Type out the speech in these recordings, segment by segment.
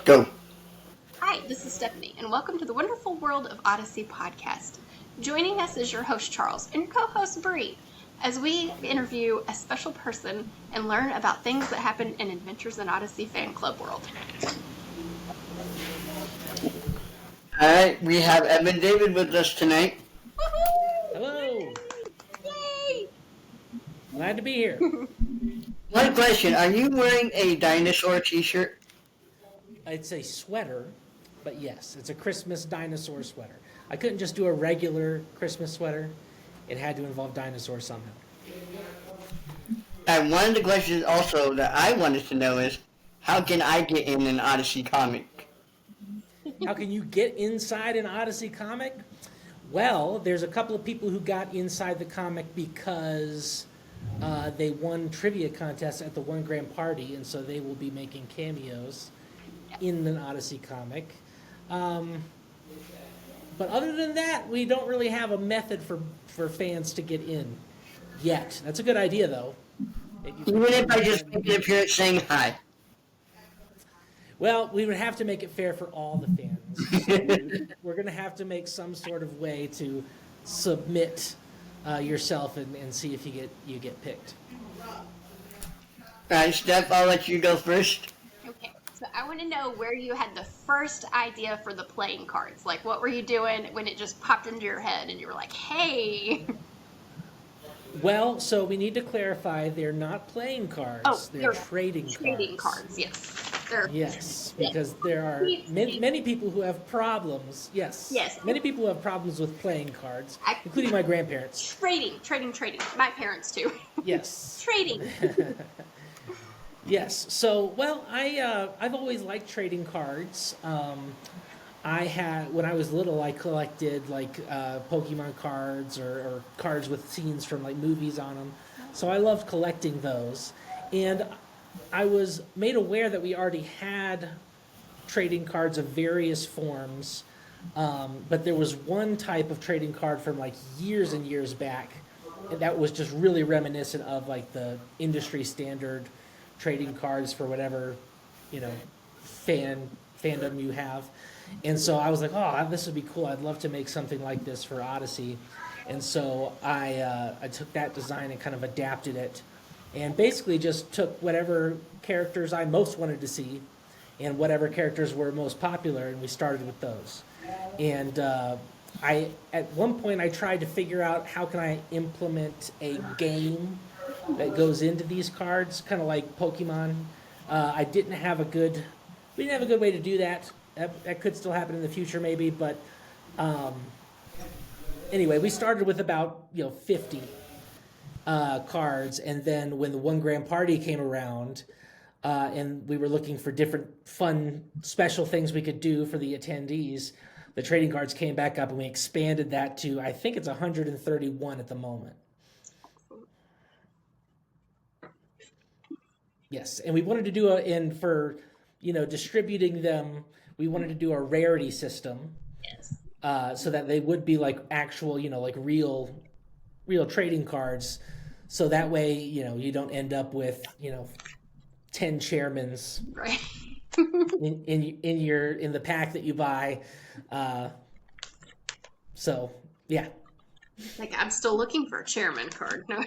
Go. Hi, this is Stephanie, and welcome to the Wonderful World of Odyssey podcast. Joining us is your host, Charles, and your co-host, Bree, as we interview a special person and learn about things that happen in Adventures in Odyssey fan club world. All right, we have Evan David with us tonight. Hello. Yay! Glad to be here. One question, are you wearing a dinosaur t-shirt? It's a sweater, but yes, it's a Christmas dinosaur sweater. I couldn't just do a regular Christmas sweater. It had to involve dinosaurs somehow. And one of the questions also that I wanted to know is, how can I get in an Odyssey comic? How can you get inside an Odyssey comic? Well, there's a couple of people who got inside the comic because they won trivia contests at the One Grand Party, and so they will be making cameos in an Odyssey comic. But other than that, we don't really have a method for fans to get in yet. That's a good idea, though. Even if I just make an appearance saying hi. Well, we would have to make it fair for all the fans. So we're going to have to make some sort of way to submit yourself and see if you get picked. All right, Steph, I'll let you go first. Okay, so I want to know where you had the first idea for the playing cards. Like, what were you doing when it just popped into your head and you were like, hey... Well, so we need to clarify they're not playing cards. Oh, they're trading cards. Trading cards, yes. Yes, because there are many people who have problems. Yes. Many people who have problems with playing cards, including my grandparents. Trading. My parents too. Yes. Trading. Yes. So, well, I've always liked trading cards. When I was little, I collected like Pokemon cards or cards with scenes from like movies on them. So I loved collecting those. And I was made aware that we already had trading cards of various forms. But there was one type of trading card from like years and years back that was just really reminiscent of like the industry standard trading cards for whatever, fandom you have. And so I was like, oh, this would be cool. I'd love to make something like this for Odyssey. And so I took that design and kind of adapted it and basically just took whatever characters I most wanted to see and whatever characters were most popular, and we started with those. And at one point I tried to figure out how can I implement a game that goes into these cards, kind of like Pokemon. We didn't have a good way to do that. That could still happen in the future, maybe. But anyway, we started with about 50 cards, and then when the One Grand Party came around, and we were looking for different fun, special things we could do for the attendees, the trading cards came back up, and we expanded that to, I think it's 131 at the moment. Yes, and we wanted to do for distributing them. We wanted to do a rarity system, Yes. So that they would be like actual, like real trading cards. So that way, you don't end up with 10 chairmans Right. in the pack that you buy. So yeah. Like, I'm still looking for a chairman card. No.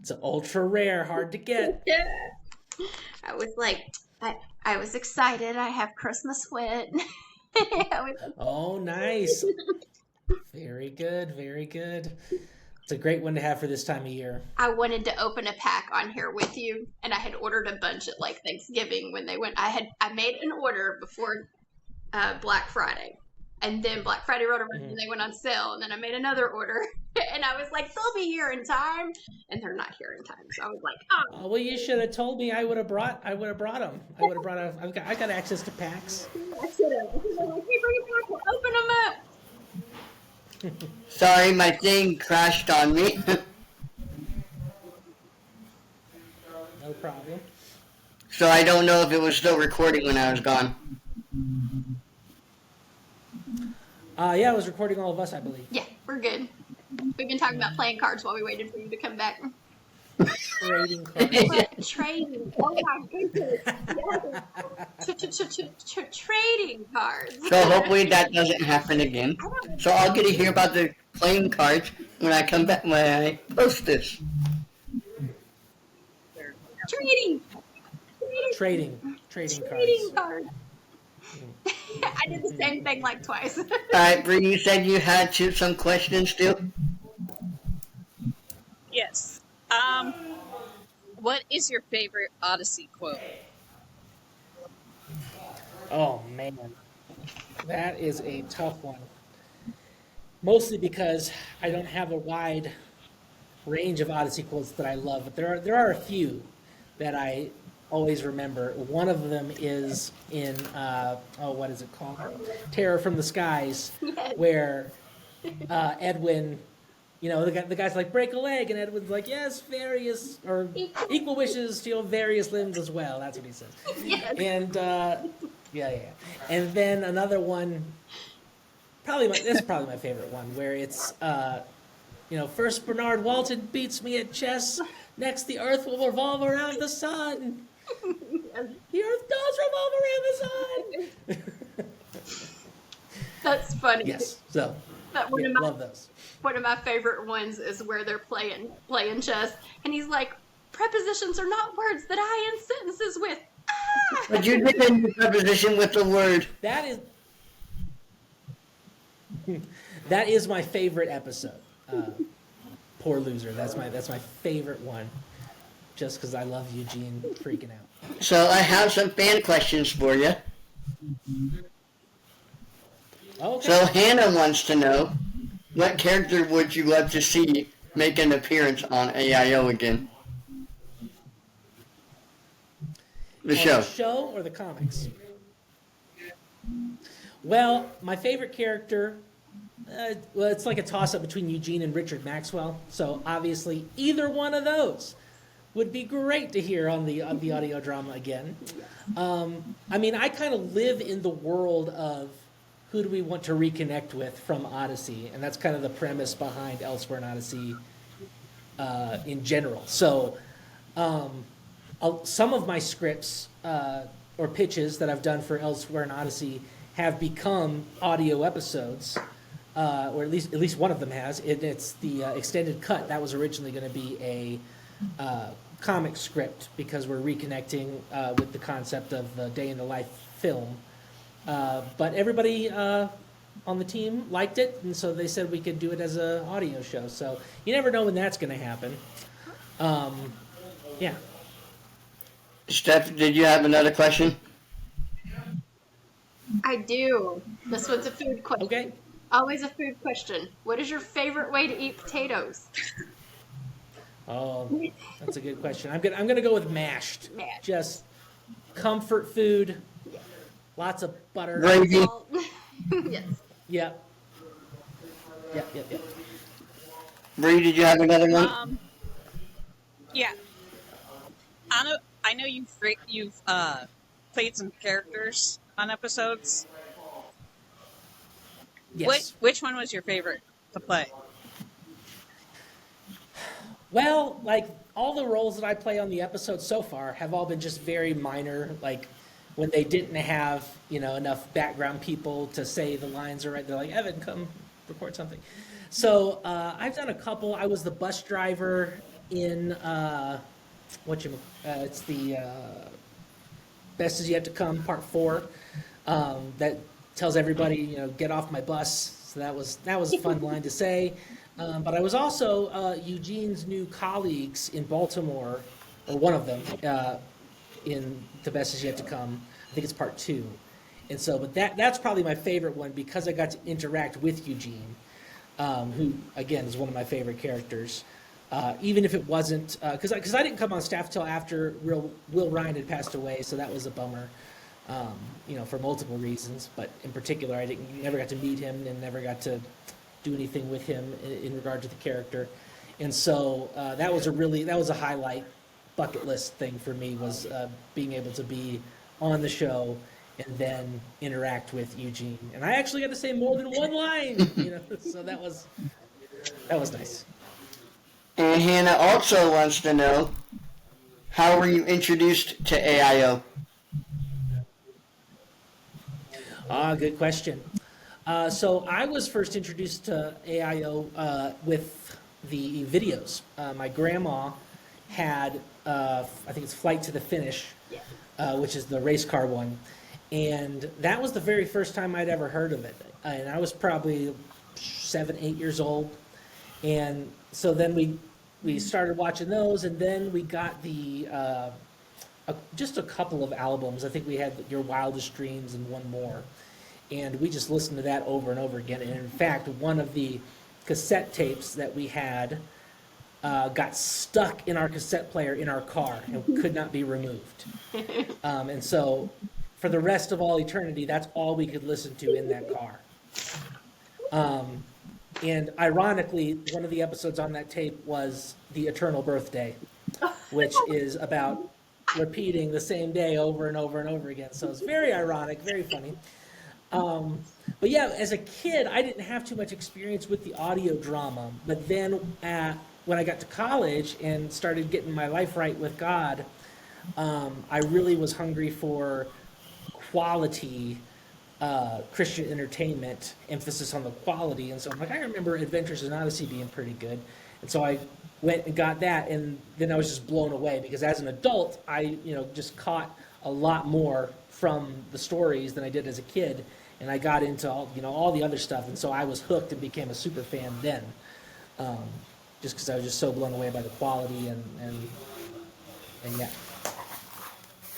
It's an ultra rare, hard to get. Yeah. I was like, I was excited. I have Christmas sweat. Oh, nice. Very good, very good. It's a great one to have for this time of year. I wanted to open a pack on here with you, and I had ordered a bunch at like Thanksgiving when they went. I made an order before Black Friday, and then Black Friday rolled around and they went on sale, and then I made another order, and I was like, they'll be here in time, and they're not here in time. So I was like, oh. Well, you should have told me. I would have brought them. I would have brought. I got access to packs. I should have. Like, hey, bring a pack. We'll open them up. Sorry, my thing crashed on me. No problem. So I don't know if it was still recording when I was gone. Yeah, I was recording all of us, I believe. Yeah, we're good. We've been talking about playing cards while we waited for you to come back. Trading cards. Trading. Oh my goodness. Yes. Trading cards. So hopefully that doesn't happen again. So I'll get to hear about the playing cards when I come back, when I post this. Trading. Trading Trading cards. cards. I did the same thing like twice. Alright, Bree, you said you had some questions still? Yes. What is your favorite Odyssey quote? Oh man, that is a tough one. Mostly because I don't have a wide range of Odyssey quotes that I love, but there are a few that I always remember. One of them is in what is it called? Terror from the Skies, Yes. where Edwin, the guy's like, break a leg, and Edwin's like, yes, various or equal wishes to various limbs as well. That's what he says. Yes. And yeah. And then another one, this is probably my favorite one, where it's first Bernard Walton beats me at chess. Next, the Earth will revolve around the sun. The Earth does revolve around the sun. That's funny. Yes. So But love those. one of my favorite ones is where they're playing chess, and he's like, "Prepositions are not words that I end sentences with." Ah! But you did end the preposition with the word. That is my favorite episode. Poor loser. That's my favorite one. Just because I love Eugene freaking out. So I have some fan questions for you. Okay. So Hannah wants to know, what character would you love to see make an appearance on AIO again? The show. The show or the comics? Well, my favorite character, it's like a toss-up between Eugene and Richard Maxwell. So obviously, either one of those would be great to hear on the audio drama again. I kind of live in the world of who do we want to reconnect with from Odyssey, and that's kind of the premise behind Elsewhere in Odyssey in general. So some of my scripts or pitches that I've done for Elsewhere in Odyssey have become audio episodes, or at least one of them has. It's the extended cut. That was originally going to be a comic script because we're reconnecting with the concept of the day in the life film. But everybody on the team liked it, and so they said we could do it as an audio show. So you never know when that's going to happen. Yeah. Steph, did you have another question? I do. This one's a food question. Okay. Always a food question. What is your favorite way to eat potatoes? Oh, that's a good question. I'm gonna go with mashed. Mashed. Just comfort food. Lots of butter. Gravy. Yes. Yep. Bree, did you have another one? Yeah. I know you've played some characters on episodes. Yes. Which one was your favorite to play? Well, like all the roles that I play on the episode so far have all been just very minor. Like when they didn't have enough background people to say the lines are right, they're like, Evan, come record something. So I've done a couple. I was the bus driver in it's the Best Is Yet to Come Part 4 that tells everybody get off my bus. So that was a fun line to say. But I was also Eugene's new colleagues in Baltimore, or one of them, in The Best Is Yet to Come. I think it's Part 2. And so, but that's probably my favorite one because I got to interact with Eugene, who, again, is one of my favorite characters. Even if it wasn't, because I didn't come on staff till after Will Ryan had passed away, so that was a bummer, for multiple reasons. But in particular, I never got to meet him and never got to do anything with him in regard to the character. And so that was a highlight bucket list thing for me, was being able to be on the show and then interact with Eugene. And I actually got to say more than one line, so that was nice. And Hannah also wants to know, how were you introduced to AIO? Good question. So I was first introduced to AIO with the videos. My grandma had, I think it's Flight to the Finish, Yeah. which is the race car one. And that was the very first time I'd ever heard of it. And I was probably 7, 8 years old. And so then we started watching those, and then we got just a couple of albums. I think we had Your Wildest Dreams and one more. And we just listened to that over and over again. And in fact, one of the cassette tapes that we had got stuck in our cassette player in our car and could not be removed. And so for the rest of all eternity, that's all we could listen to in that car. And ironically, one of the episodes on that tape was The Eternal Birthday, which is about repeating the same day over and over and over again. So it's very ironic, very funny. But yeah, as a kid, I didn't have too much experience with the audio drama. But then when I got to college and started getting my life right with God, I really was hungry for quality Christian entertainment, emphasis on the quality. And so I'm like, I remember Adventures in Odyssey being pretty good. And so I went and got that, and then I was just blown away because as an adult, I just caught a lot more from the stories than I did as a kid. And I got into all the other stuff, and so I was hooked and became a super fan then, just because I was just so blown away by the quality and yeah.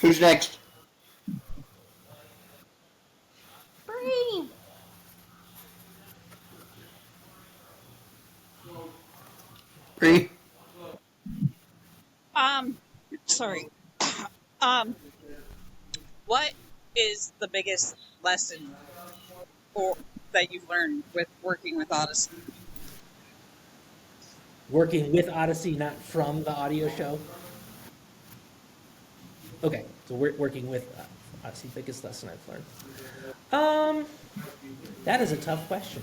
Who's next? Bree. Bree? Sorry. What is the biggest lesson that you've learned with working with Odyssey? Working with Odyssey, not from the audio show. Okay, so we're working with Odyssey. Biggest lesson I've learned. That is a tough question.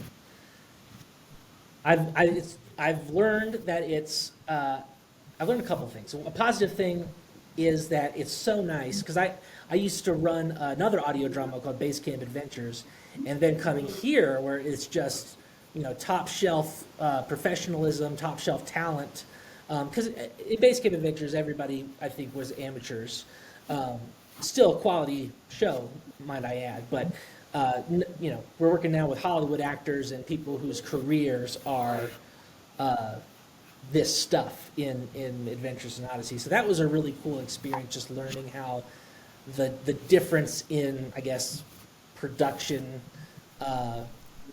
I've learned that I've learned a couple things. A positive thing is that it's so nice because I used to run another audio drama called Base Camp Adventures, and then coming here where it's just top shelf professionalism, top shelf talent. Because in Base Camp Adventures, everybody I think was amateurs. Still a quality show, might I add, but we're working now with Hollywood actors and people whose careers are this stuff in Adventures in Odyssey. So that was a really cool experience, just learning how the difference in, I guess, production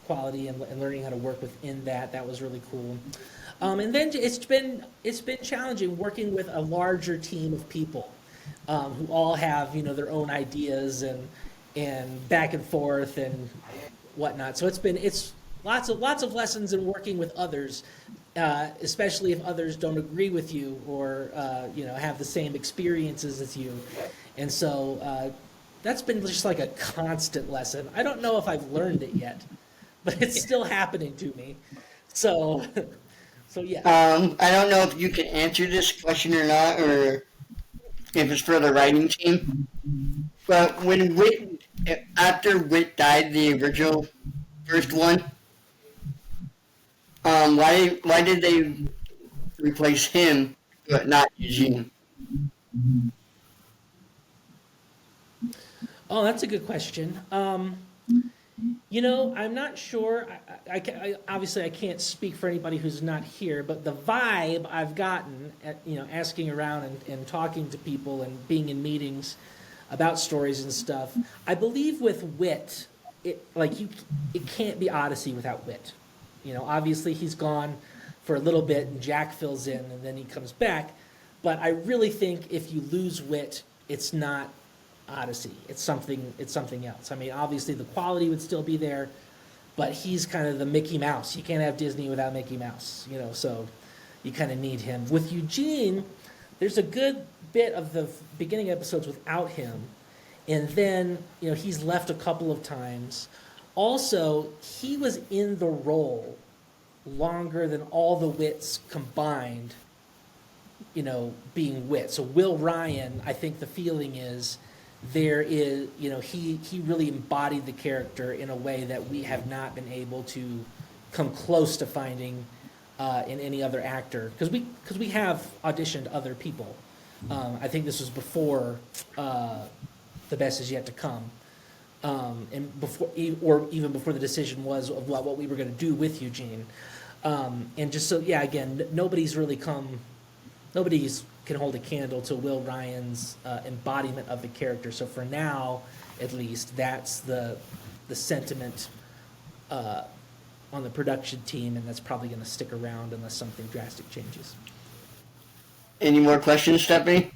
quality and learning how to work within that. That was really cool. And then it's been challenging working with a larger team of people who all have their own ideas and back and forth and whatnot. So it's lots of lessons in working with others, especially if others don't agree with you or have the same experiences as you. And so that's been just like a constant lesson. I don't know if I've learned it yet, but it's still happening to me. So yeah. I don't know if you can answer this question or not, or if it's for the writing team. But when after Whit died, the original first one, why did they replace him but not Eugene? Oh, that's a good question. I'm not sure. I obviously I can't speak for anybody who's not here, but the vibe I've gotten at asking around and talking to people and being in meetings about stories and stuff. I believe with Whit, it can't be Odyssey without Whit. Obviously he's gone for a little bit and Jack fills in and then he comes back. But I really think if you lose Whit, it's not Odyssey. It's something else. I mean, obviously the quality would still be there, but he's kind of the Mickey Mouse. You can't have Disney without Mickey Mouse, so you kind of need him. With Eugene, there's a good bit of the beginning episodes without him, and then he's left a couple of times. Also, he was in the role longer than all the wits combined, being wit. So Will Ryan, I think the feeling is there is, he really embodied the character in a way that we have not been able to come close to finding in any other actor, because we have auditioned other people. I think this was before The Best Is Yet to Come, and before, or even before the decision was of what we were going to do with Eugene. And just so, yeah, again, nobody's can hold a candle to Will Ryan's embodiment of the character. So for now, at least, that's the sentiment on the production team, and that's probably going to stick around unless something drastic changes. Any more questions, Stephanie?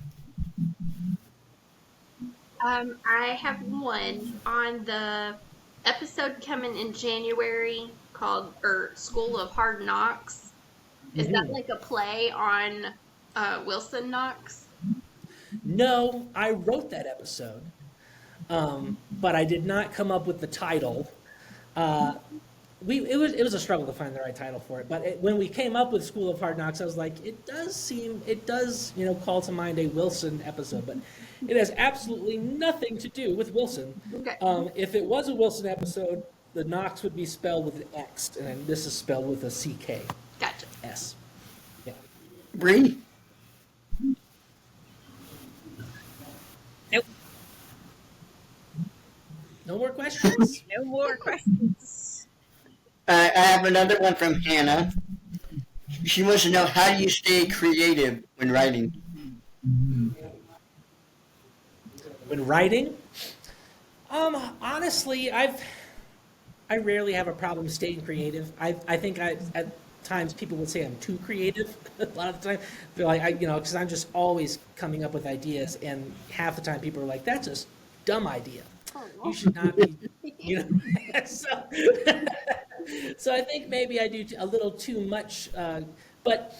I have one on the episode coming in January called School of Hard Knocks. Is that like a play on Wilson Knox? No, I wrote that episode, but I did not come up with the title. It was a struggle to find the right title for it. But when we came up with School of Hard Knocks, I was like, it does call to mind a Wilson episode, but it has absolutely nothing to do with Wilson. Okay. If it was a Wilson episode, the Knox would be spelled with an X, and this is spelled with a CK. Gotcha. S. Yeah. Bree? Nope. No more questions? No more questions. I have another one from Hannah. She wants to know, how do you stay creative when writing? When writing, honestly, I rarely have a problem staying creative. I think at times people would say I'm too creative. A lot of the time, they're like, because I'm just always coming up with ideas, and half the time people are like, "That's a dumb idea. You should not be." So I think maybe I do a little too much, but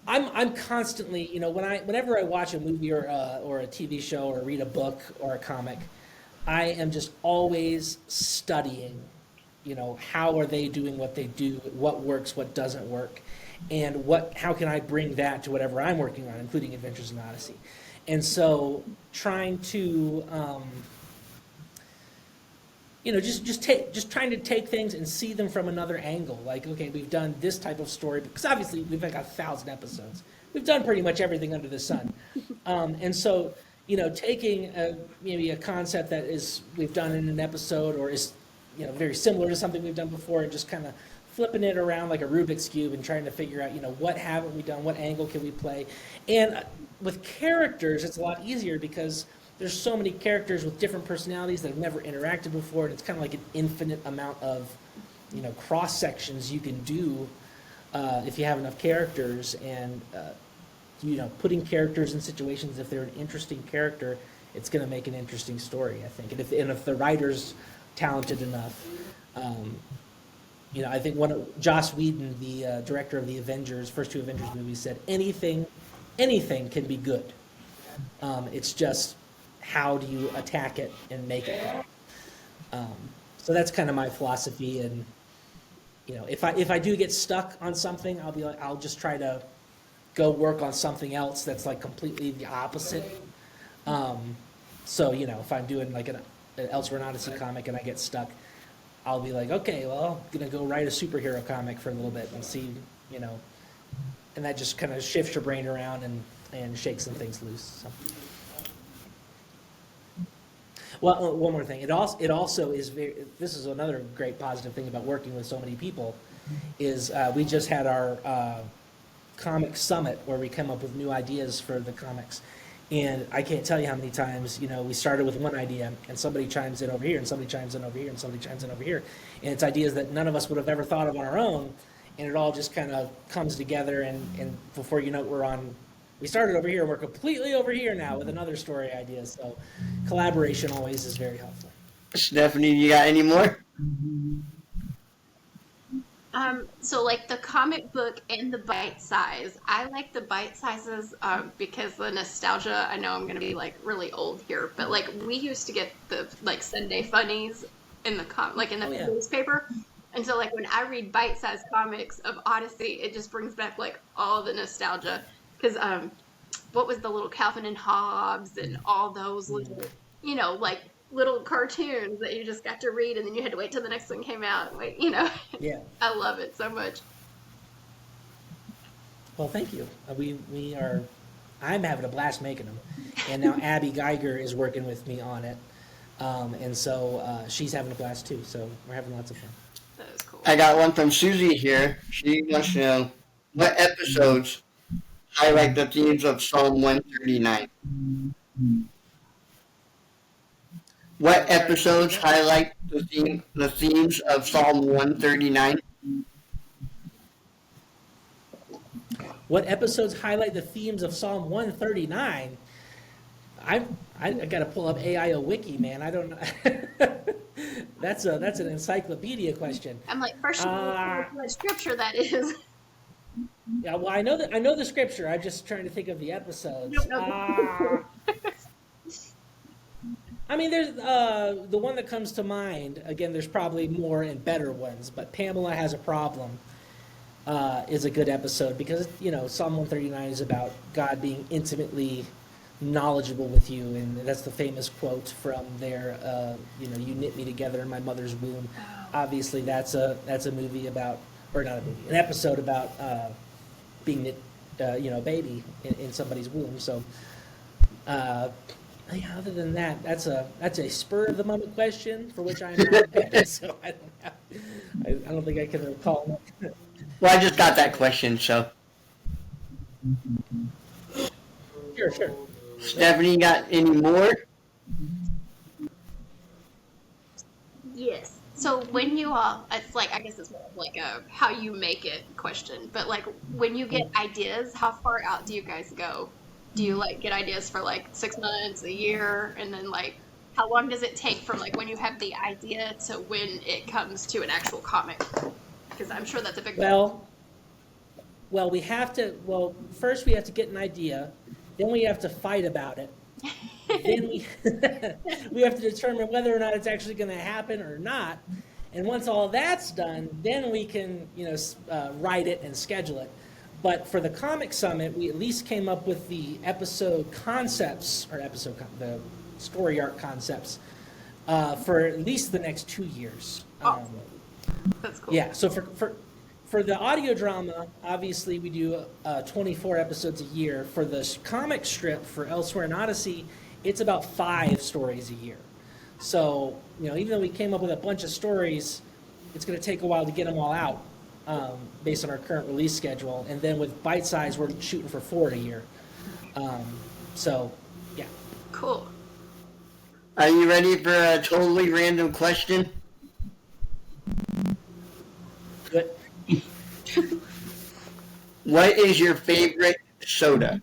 I'm constantly, whenever I watch a movie or a TV show or read a book or a comic, I am just always studying, how are they doing what they do, what works, what doesn't work, and how can I bring that to whatever I'm working on, including Adventures in Odyssey. And so trying to, just trying to take things and see them from another angle. Like, okay, we've done this type of story, because obviously we've got 1,000 episodes. We've done pretty much everything under the sun. And so, taking maybe a concept that we've done in an episode, or is, very similar to something we've done before, and just kind of flipping it around like a Rubik's Cube and trying to figure out, what haven't we done, what angle can we play. And with characters, it's a lot easier because there's so many characters with different personalities that have never interacted before, and it's kind of like an infinite amount of, cross sections you can do if you have enough characters. And putting characters in situations, if they're an interesting character, it's going to make an interesting story, I think. And if the writer's talented enough, I think Joss Whedon, the director of the first two Avengers movies, said anything can be good. It's just, how do you attack it and make it? So that's kind of my philosophy. And if I do get stuck on something, I'll just try to go work on something else that's like completely the opposite. So if I'm doing like an Elsewhere in Odyssey comic and I get stuck, I'll be like, okay, well, I'm gonna go write a superhero comic for a little bit and see, and that just kind of shifts your brain around and shakes some things loose. So. Well, one more thing. It also is this is another great positive thing about working with so many people, is we just had our comic summit where we come up with new ideas for the comics, and I can't tell you how many times we started with one idea and somebody chimes in over here and somebody chimes in over here and somebody chimes in over here, and it's ideas that none of us would have ever thought of on our own, and it all just kind of comes together, and before you know it, we started over here and we're completely over here now with another story idea. So collaboration always is very helpful. Stephanie, you got any more? So like the comic book and the bite size, I like the bite sizes because the nostalgia. I know I'm gonna be like really old here, but like we used to get the like Sunday funnies in the newspaper, And so, like, when I read bite-sized comics of Odyssey, it just brings back, like, all the nostalgia. Because, what was the little Calvin and Hobbes and all those little, like, little cartoons that you just got to read, and then you had to wait till the next one came out. And wait, Yeah. I love it so much. Well, thank you. We are. I'm having a blast making them, and now Abby Geiger is working with me on it, and so she's having a blast too. So we're having lots of fun. That is cool. I got one from Susie here. She wants to know what episodes highlight the themes of Psalm 139. What episodes highlight the themes of Psalm 139? What episodes highlight the themes of Psalm 139? I got to pull up AIO Wiki, man. I don't know. That's an encyclopedia question. I'm like, first, what scripture that is. Yeah, well, I know the scripture. I'm just trying to think of the episodes. You don't know I mean, there's the one that comes to mind. Again, there's probably more and better ones, but Pamela Has a Problem is a good episode because Psalm 139 is about God being intimately knowledgeable with you, and that's the famous quote from there. You knit me together in my mother's womb. Obviously, that's a movie about, or not a movie, an episode about being knit, a baby in somebody's womb. So. Other than that, that's a spur of the moment question for which I'm not prepared, so I don't think I can recall. Well, I just got that question, so. Sure. Stephanie, got any more? Yes. So when you all, it's like, I guess it's more of like a how you make it question, but like when you get ideas, how far out do you guys go? Do you like get ideas for like 6 months, a year, and then like how long does it take from like when you have the idea to when it comes to an actual comic? Because I'm sure that's a big Well, we have to. Well, first we have to get an idea, then we have to fight about it. Then we have to determine whether or not it's actually going to happen or not. And once all that's done, then we can write it and schedule it. But for the Comic Summit, we at least came up with the episode concepts, or the story arc concepts, for at least the next 2 years. That's cool. Yeah, so for the audio drama, obviously we do 24 episodes a year. For the comic strip for Elsewhere in Odyssey, it's about 5 stories a year. So, even though we came up with a bunch of stories, it's going to take a while to get them all out. Based on our current release schedule, and then with Bite Size, we're shooting for 4 a year. So, yeah. Cool. Are you ready for a totally random question? Good. What is your favorite soda?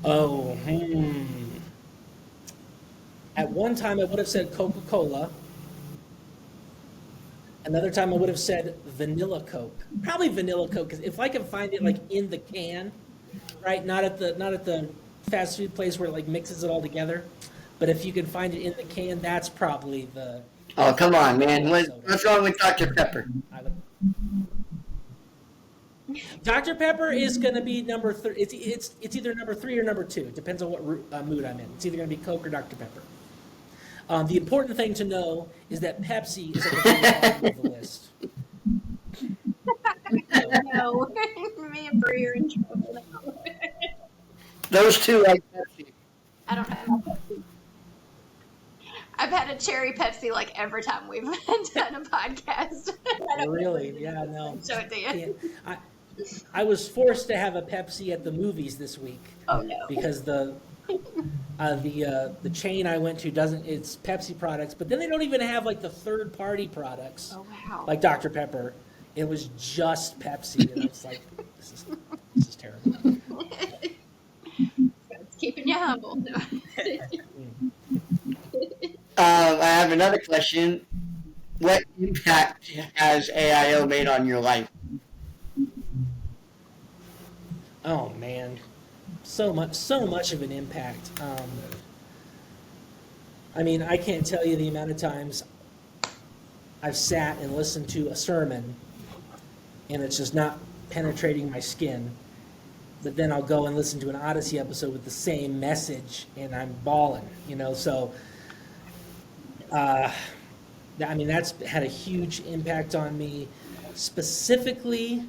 Oh, At one time, I would have said Coca-Cola. Another time I would have said vanilla Coke. Probably vanilla Coke, because if I can find it like in the can, right? Not at the fast food place where it like mixes it all together. But if you can find it in the can, that's probably the. Oh, come on, man. What's wrong with Dr. Pepper? Dr. Pepper is going to be number 3. It's either number 3 or number 2. It depends on what mood I'm in. It's either going to be Coke or Dr. Pepper. The important thing to know is that Pepsi is at the bottom of the list. No, me and Bree are in trouble now. Those two like Pepsi. I don't have Pepsi. I've had a cherry Pepsi like every time we've done a podcast. Really? Yeah, no. Show it to you. I was forced to have a Pepsi at the movies this week. Oh no. Because the chain I went to it's Pepsi products, but then they don't even have like the third party products. Oh wow. Like Dr. Pepper. It was just Pepsi, and I was like, this is terrible. It's keeping you humble. No. I have another question. What impact has AIO made on your life? Oh man, so much of an impact. I mean, I can't tell you the amount of times I've sat and listened to a sermon and it's just not penetrating my skin. But then I'll go and listen to an Odyssey episode with the same message and I'm bawling, So, I mean, that's had a huge impact on me. Specifically,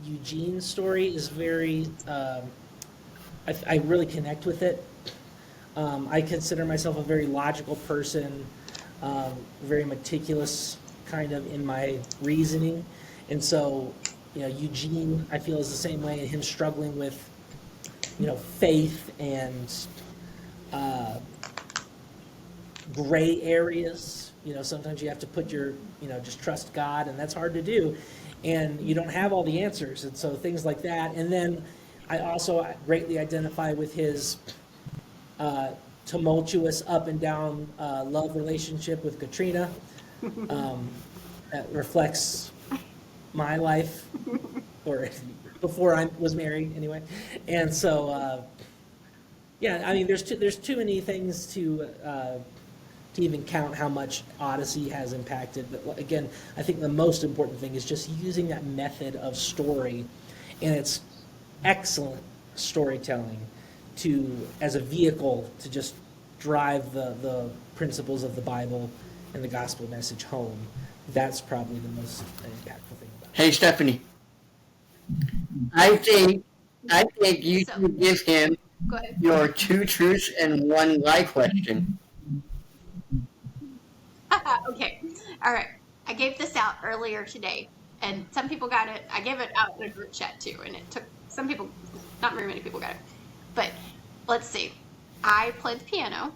Eugene's story is very, I really connect with it. I consider myself a very logical person, very meticulous kind of in my reasoning. And so, Eugene, I feel, is the same way, and him struggling with, faith and gray areas. Sometimes you have to put your, just trust God, and that's hard to do. And you don't have all the answers. And so things like that. And then I also greatly identify with his tumultuous up and down love relationship with Katrina. That reflects my life, or before I was married anyway. And so, yeah, I mean, there's too many things to even count how much Odyssey has impacted. But again, I think the most important thing is just using that method of story, and it's excellent storytelling as a vehicle to just drive the principles of the Bible and the gospel message home. That's probably the most impactful thing about it. Hey, Stephanie. I think you So- should give him Go ahead. your 2 truths and 1 lie question. Okay. All right. I gave this out earlier today, and some people got it. I gave it out in a group chat too, and it took some people, not very many people got it. But let's see. I play the piano.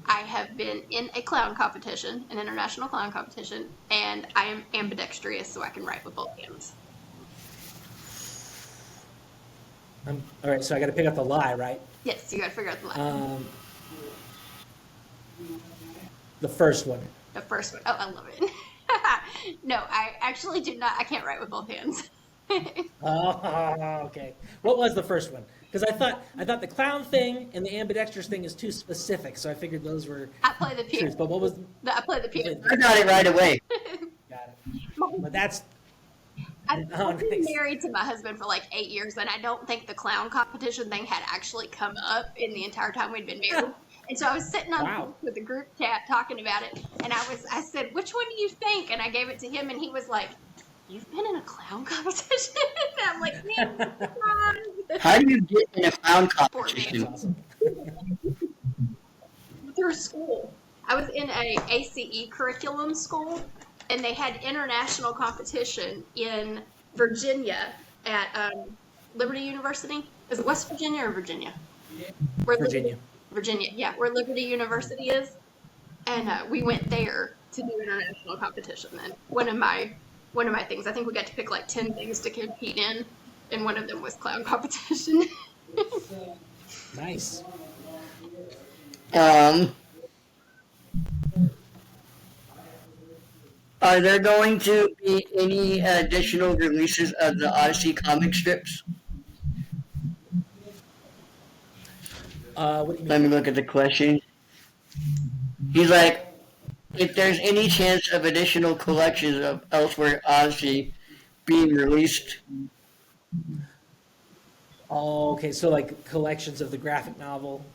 I have been in a clown competition, an international clown competition, and I am ambidextrous, so I can write with both hands. All right, so I got to pick up the lie, right? Yes, you got to figure out the lie. The first one. The first one. Oh, I love it. No, I actually do not. I can't write with both hands. Oh, okay. What was the first one? Because I thought the clown thing and the ambidextrous thing is too specific, so I figured those were I play the piano. truth. But what was? I play the piano. I got it right away. Got it. But that's. I've Oh, been nice. married to my husband for like 8 years, and I don't think the clown competition thing had actually come up in the entire time we'd been married. And so I was sitting on Wow. with the group chat talking about it, and I said, "Which one do you think?" And I gave it to him, and he was like, "You've been in a clown competition?" And I'm like, "Man, surprise." How do you get in a clown Poor competition? That's awesome. Through school. I was in a ACE curriculum school, and they had international competition in Virginia at Liberty University. Is it West Virginia or Virginia? Where Virginia. Virginia, yeah, where Liberty University is. And we went there to do international competition. And one of my things, I think we got to pick like 10 things to compete in, and one of them was clown competition. Nice. Are there going to be any additional releases of the Odyssey comic strips? What do you mean? Let me look at the question. He's like, if there's any chance of additional collections of Elsewhere Odyssey being released. Oh, okay. So like collections of the graphic novel,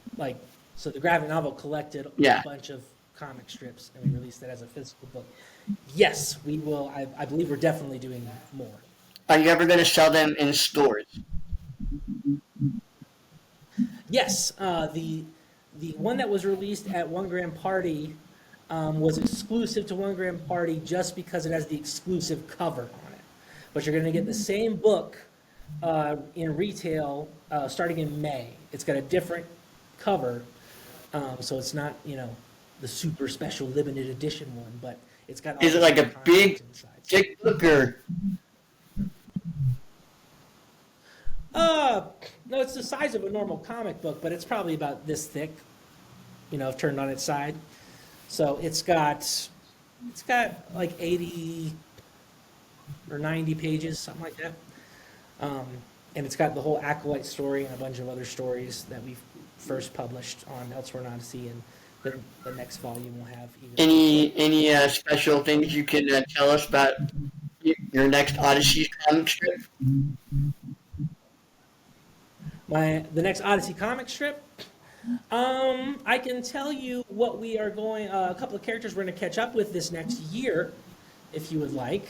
so the graphic novel collected Yeah. a bunch of comic strips, and we released it as a physical book. Yes, we will. I believe we're definitely doing more. Are you ever going to sell them in stores? Yes, the one that was released at One Grand Party was exclusive to One Grand Party just because it has the exclusive cover on it. But you're going to get the same book in retail starting in May. It's got a different cover, so it's not the super special limited edition one, but it's got. All Is it the like a content big, inside. thick book or? No, it's the size of a normal comic book, but it's probably about this thick, if turned on its side. So it's got like 80 or 90 pages, something like that. And it's got the whole Acolyte story and a bunch of other stories that we first published on Elsewhere in Odyssey, and the next volume will have. Even Any special things you can tell us about your next Odyssey comic strip? The next Odyssey comic strip. I can tell you what we are going. A couple of characters we're going to catch up with this next year, if you would like.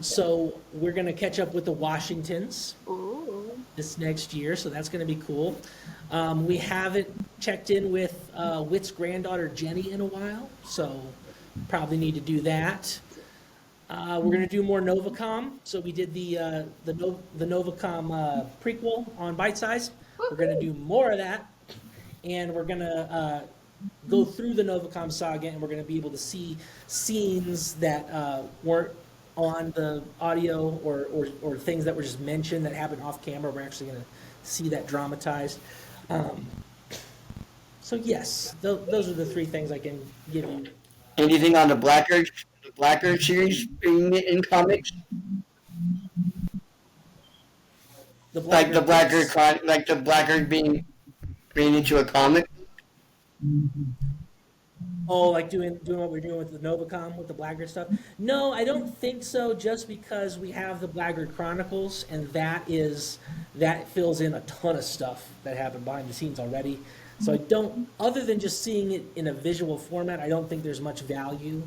So we're going to catch up with the Washingtons this next year, so that's going to be cool. We haven't checked in with Whit's granddaughter Jenny in a while, so probably need to do that. We're going to do more Novacom. So we did the Novacom prequel on Bite Size. We're going to do more of that, and we're going to go through the Novacom saga, and we're going to be able to see scenes that weren't on the audio or things that were just mentioned that happened off camera. We're actually going to see that dramatized. So yes, those are the three things I can give you. Anything on the Blackguard series being in comics? Like the Blackguard being into a comic? Oh, like doing what we're doing with the Novacom with the Blackguard stuff? No, I don't think so. Just because we have the Blackguard Chronicles, and that fills in a ton of stuff that happened behind the scenes already. So I don't, other than just seeing it in a visual format, I don't think there's much value.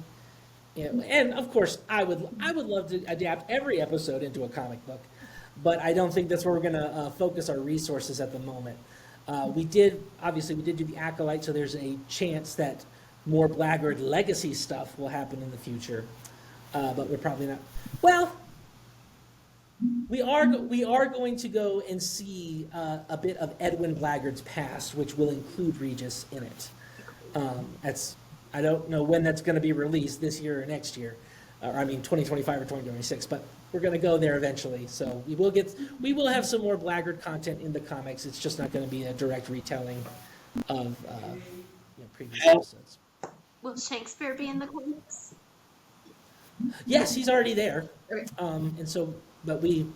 And of course, I would love to adapt every episode into a comic book, but I don't think that's where we're going to focus our resources at the moment. We did do the Acolyte, so there's a chance that more Blackguard legacy stuff will happen in the future, but we're probably not. Well, we are going to go and see a bit of Edwin Blackguard's past, which will include Regis in it. I don't know when that's going to be released, this year or next year, 2025 or 2026, but we're going to go there eventually. So we will have some more Blackguard content in the comics. It's just not going to be a direct retelling of previous episodes. Will Shakespeare be in the comics? Yes, he's already there. Okay. And so, but we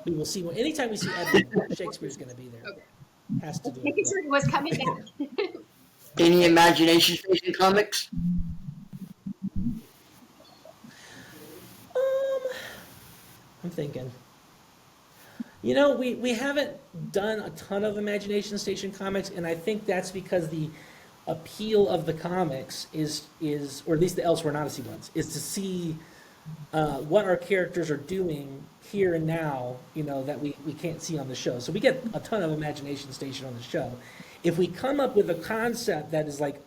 will see. Anytime we see Edwin, Shakespeare's going to be there. Okay. Has to do it. Making sure he was coming back. Any Imagination Station comics? I'm thinking. We haven't done a ton of Imagination Station comics, and I think that's because the appeal of the comics is, or at least the Elsewhere and Odyssey ones, is to see what our characters are doing here and now, that we can't see on the show. So we get a ton of Imagination Station on the show. If we come up with a concept that is like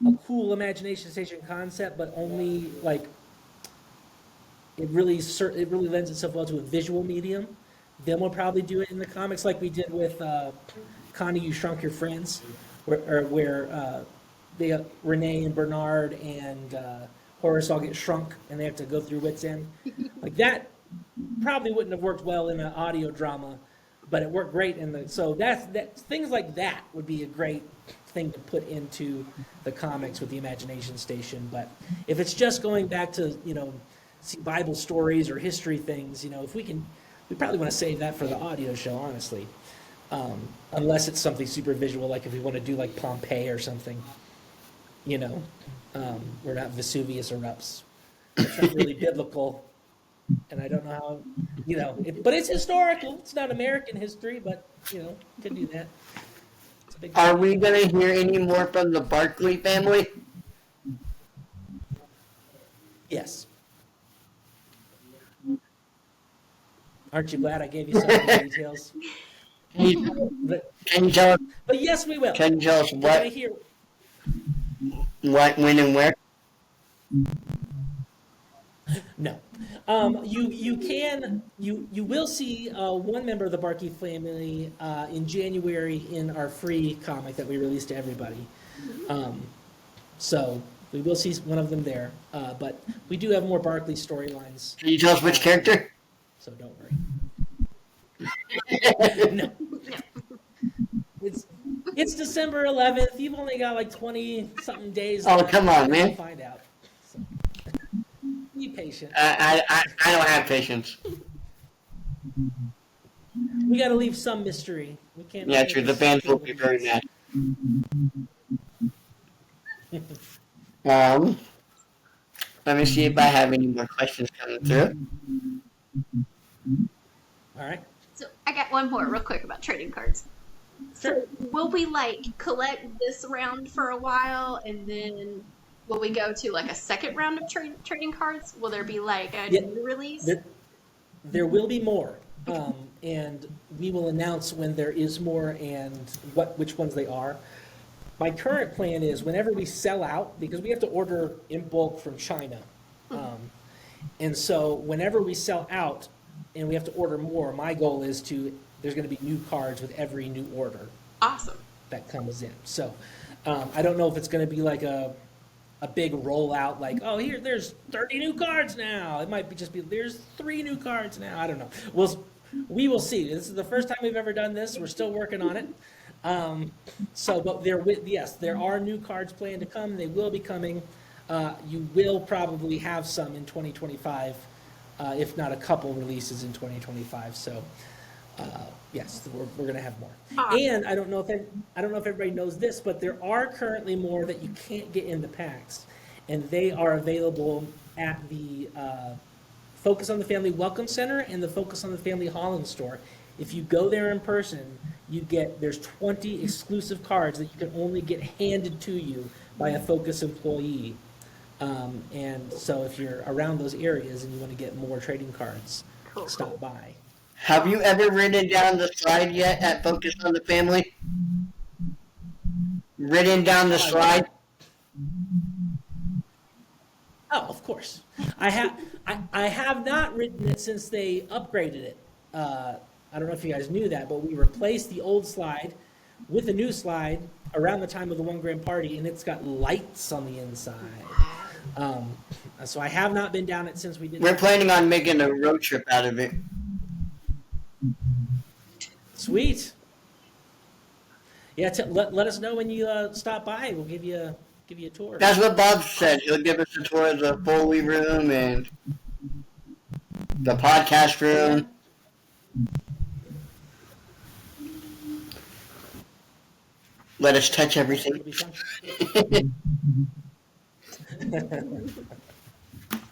a cool Imagination Station concept, but only like it really lends itself well to a visual medium, then we'll probably do it in the comics like we did with Connie, You Shrunk Your Friends, where Renee and Bernard and Horace all get shrunk and they have to go through Wits End. Like that probably wouldn't have worked well in an audio drama, but it worked great so things like that would be a great thing to put into the comics with the Imagination Station. But if it's just going back to see Bible stories or history things, if we probably want to save that for the audio show, honestly, unless it's something super visual, like if we want to do like Pompeii or something, where not Vesuvius erupts. It's not really biblical. And I don't know how, but it's historical. It's not American history, but, could do that. Are we going to hear any more from the Barkley family? Yes. Aren't you glad I gave you some of the details? Can you tell us? But yes, we will. Can you tell us what, when, and where? No. You will see one member of the Barkey family in January in our free comic that we released to everybody. So we will see one of them there. But we do have more Barkley storylines. Can you tell us which character? So don't worry. No. It's December 11th. You've only got like 20-something days left. Oh, come on, man. We'll find out. So, be patient. I don't have patience. We got to leave some mystery. We can't. Yeah, true. The fans will be very mad. Um, Let me see if I have any more questions coming through. All right. So I got one more real quick about trading cards. Sure. So will we like collect this round for a while and then will we go to like a second round of trading cards? Will there be like a Yeah. new release? There will be more, and we will announce when there is more and which ones they are. My current plan is whenever we sell out, because we have to order in bulk from China, and so whenever we sell out and we have to order more, my goal is there's going to be new cards with every new order Awesome. that comes in. So I don't know if it's going to be like a big rollout, like, oh, there's 30 new cards now. It might just be there's 3 new cards now. I don't know. We will see. This is the first time we've ever done this. We're still working on it. But there are new cards planned to come. They will be coming. You will probably have some in 2025, if not a couple releases in 2025. So. Yes, we're going to have more. And I don't know if everybody knows this, but there are currently more that you can't get in the packs, and they are available at the Focus on the Family Welcome Center and the Focus on the Family Holland store. If you go there in person, there's 20 exclusive cards that you can only get handed to you by a Focus employee. And so if you're around those areas and you want to get more trading cards, stop by. Have you ever ridden down the slide yet at Focus on the Family? Ridden down the slide? Oh, of course. I have not ridden it since they upgraded it. I don't know if you guys knew that, but we replaced the old slide with a new slide around the time of the 1 Grand Party, and it's got lights on the inside. So I have not been down it since we did. We're planning on making a road trip out of it. Sweet. Yeah, let us know when you stop by. We'll give you a tour. That's what Bob said. He'll give us a tour of the Foley room and the podcast room. Let us touch everything. It'll be fun.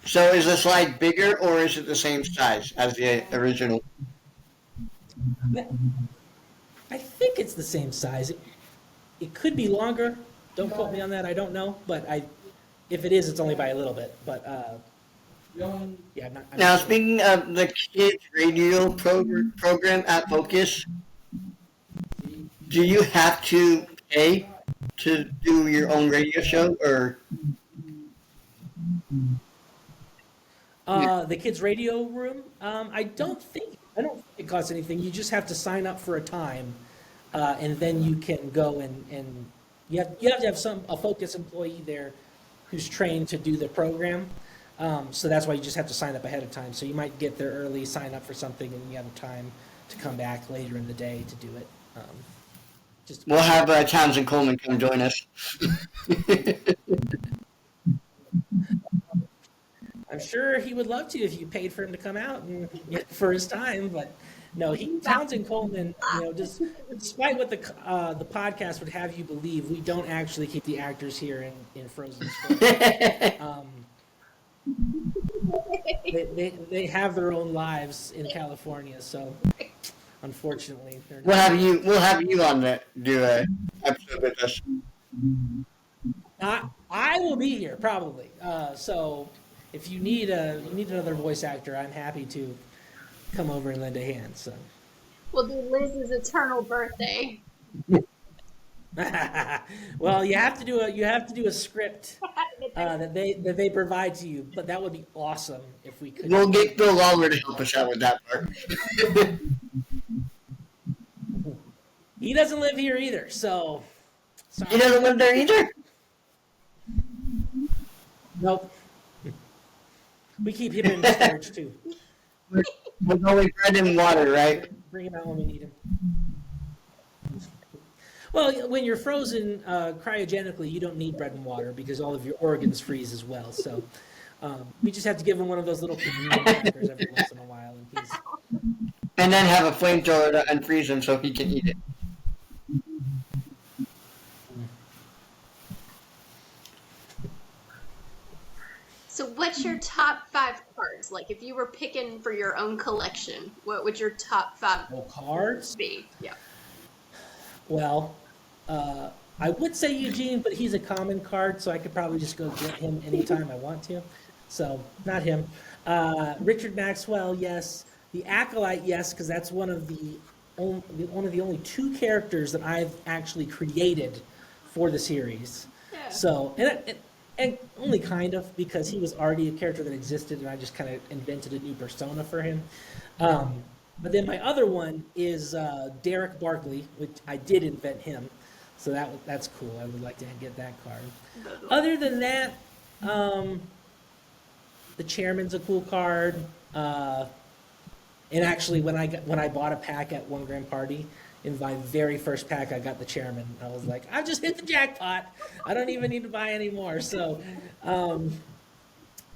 So is the slide bigger or is it the same size as the original? I think it's the same size. It could be longer. Don't quote me on that. I don't know, but if it is, it's only by a little bit. But yeah, I'm not Now, sure. speaking of the kids' radio program at Focus, do you have to pay to do your own radio show, or? The kids' radio room. I don't think it costs anything. You just have to sign up for a time, and then you can go and you have to have a Focus employee there who's trained to do the program. So that's why you just have to sign up ahead of time. So you might get there early, sign up for something, and you have time to come back later in the day to do it. We'll have Townsend Coleman come join us. I'm sure he would love to if you paid for him to come out and for his time, but no, Townsend Coleman, just despite what the podcast would have you believe, we don't actually keep the actors here in Frozen Shores. They have their own lives in California, so unfortunately, they're not. We'll have you on the do a episode with us. I will be here probably. So if you need another voice actor, I'm happy to come over and lend a hand. So We'll do Liz's eternal birthday. well, you have to do a script that they provide to you, but that would be awesome if we could. We'll get Bill Lawler to help us out with that part. He doesn't live here either, so. Sorry. He doesn't live there either? Nope. We keep him in storage too. With only bread and water, right? Bring him out when we need him. Well, when you're frozen cryogenically, you don't need bread and water because all of your organs freeze as well. So we just have to give him one of those little convenient crackers every once in a while, And then have a flamethrower to unfreeze him so he can eat it. What's your top 5 cards? Like, if you were picking for your own collection, what would your top 5 Well, cards? be? Yeah. Well, I would say Eugene, but he's a common card, so I could probably just go get him anytime I want to. So, not him. Richard Maxwell, yes. The Acolyte, yes, because that's one of the only 2 characters that I've actually created for the series. Yeah. So, and only kind of, because he was already a character that existed, and I just kind of invented a new persona for him. But then my other one is Derek Barkley, which I did invent him, so that's cool. I would like to get that card. Other than that, the Chairman's a cool card. And actually, when I bought a pack at One Grand Party, in my very first pack, I got the Chairman. I was like, I've just hit the jackpot. I don't even need to buy any more. So,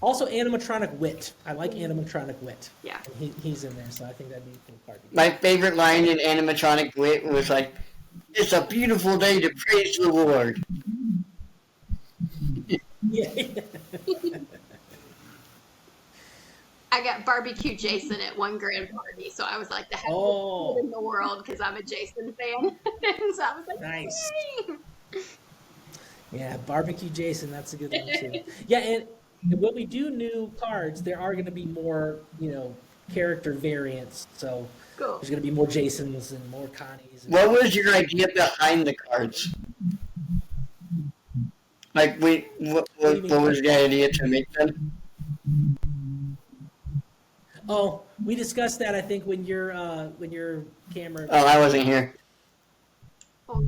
also animatronic Wit. I like animatronic Wit. Yeah. And he's in there, so I think that'd be a cool card. My favorite line in animatronic Wit was like, "It's a beautiful day to praise the Lord." Yeah. I got barbecue Jason at One Grand Party, so I was like the happiest kid in the world because I'm a Jason fan. And so I was like, Nice. yay! Yeah, barbecue Jason. That's a good one too. Yeah, and when we do new cards, there are going to be more, character variants. So Cool. there's going to be more Jasons and more Connies. What was your idea behind the cards? Like, what was the idea to make them? Oh, we discussed that, I think, when your camera. Oh, I wasn't here. Oh,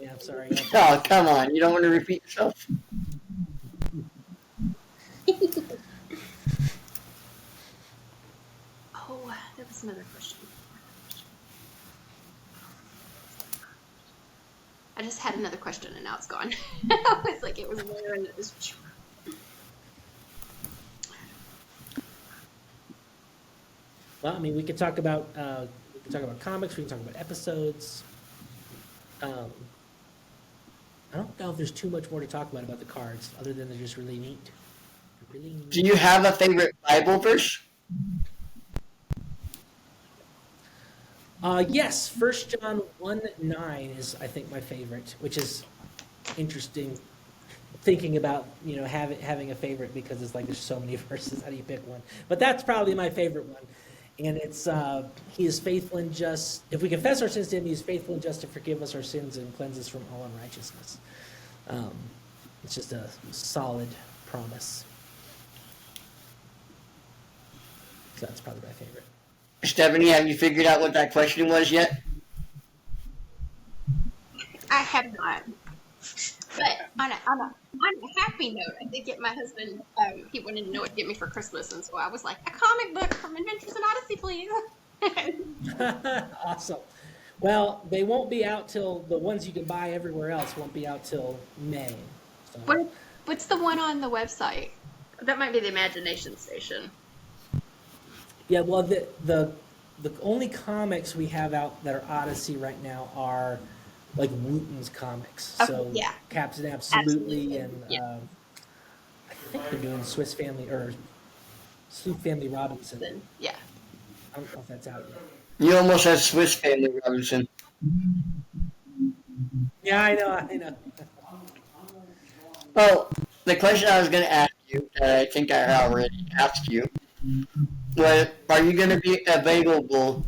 Yeah, I'm sorry. Oh, come on. You don't want to repeat yourself? oh, there was another question. I just had another question and now it's gone. I was like, it was there and it was. Well, I mean, we could talk about comics. We can talk about episodes. I don't know if there's too much more to talk about the cards, other than they're just really neat. Really neat. Do you have a favorite Bible verse? Yes, 1 John 1:9 is, I think, my favorite, which is interesting. Thinking about having a favorite, because it's like there's so many verses. How do you pick one? But that's probably my favorite one, and it's He is faithful and just. If we confess our sins to Him, He is faithful and just to forgive us our sins and cleanse us from all unrighteousness. It's just a solid promise. So that's probably my favorite. Stephanie, have you figured out what that question was yet? I have not. But on a happy note, I did get my husband, he wanted to know what to get me for Christmas, and so I was like, a comic book from Adventures in Odyssey, please. Awesome. Well, they won't be out till, the ones you can buy everywhere else won't be out till May. So. What's the one on the website? That might be the Imagination Station. Yeah, well, the only comics we have out that are Odyssey right now are like Wooten's comics. Okay, So yeah. Captain Absolutely, Absolutely, and yeah. I think they're doing Swiss Family or Sloop Family Robinson. Then, yeah. I don't know if that's out yet. You almost had Swiss Family Robinson. Yeah, I know. Oh, the question I was going to ask you, I think I already asked you, was, are you going to be available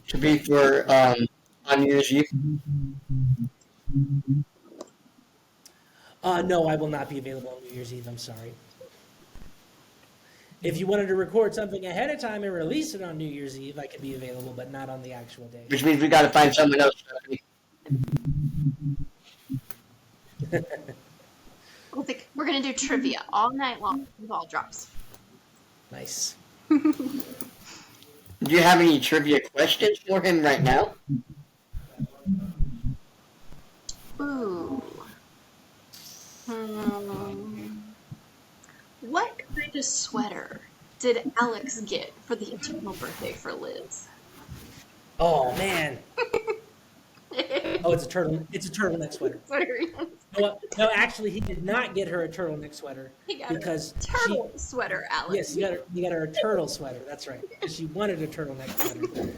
to be for on New Year's Eve? No, I will not be available on New Year's Eve. I'm sorry. If you wanted to record something ahead of time and release it on New Year's Eve, I could be available, but not on the actual day. Which means we got to find someone else. We're going to do trivia all night long with all drops. Nice. Do you have any trivia questions for him right now? Ooh. What kind of sweater did Alex get for the eternal birthday for Liz? Oh, man. Oh, it's a turtle. It's a turtleneck sweater. Sweater. No, actually, he did not get her a turtleneck sweater He got because a turtle sweater, Alex. Yes, you got her a turtle sweater. That's right. She wanted a turtleneck sweater.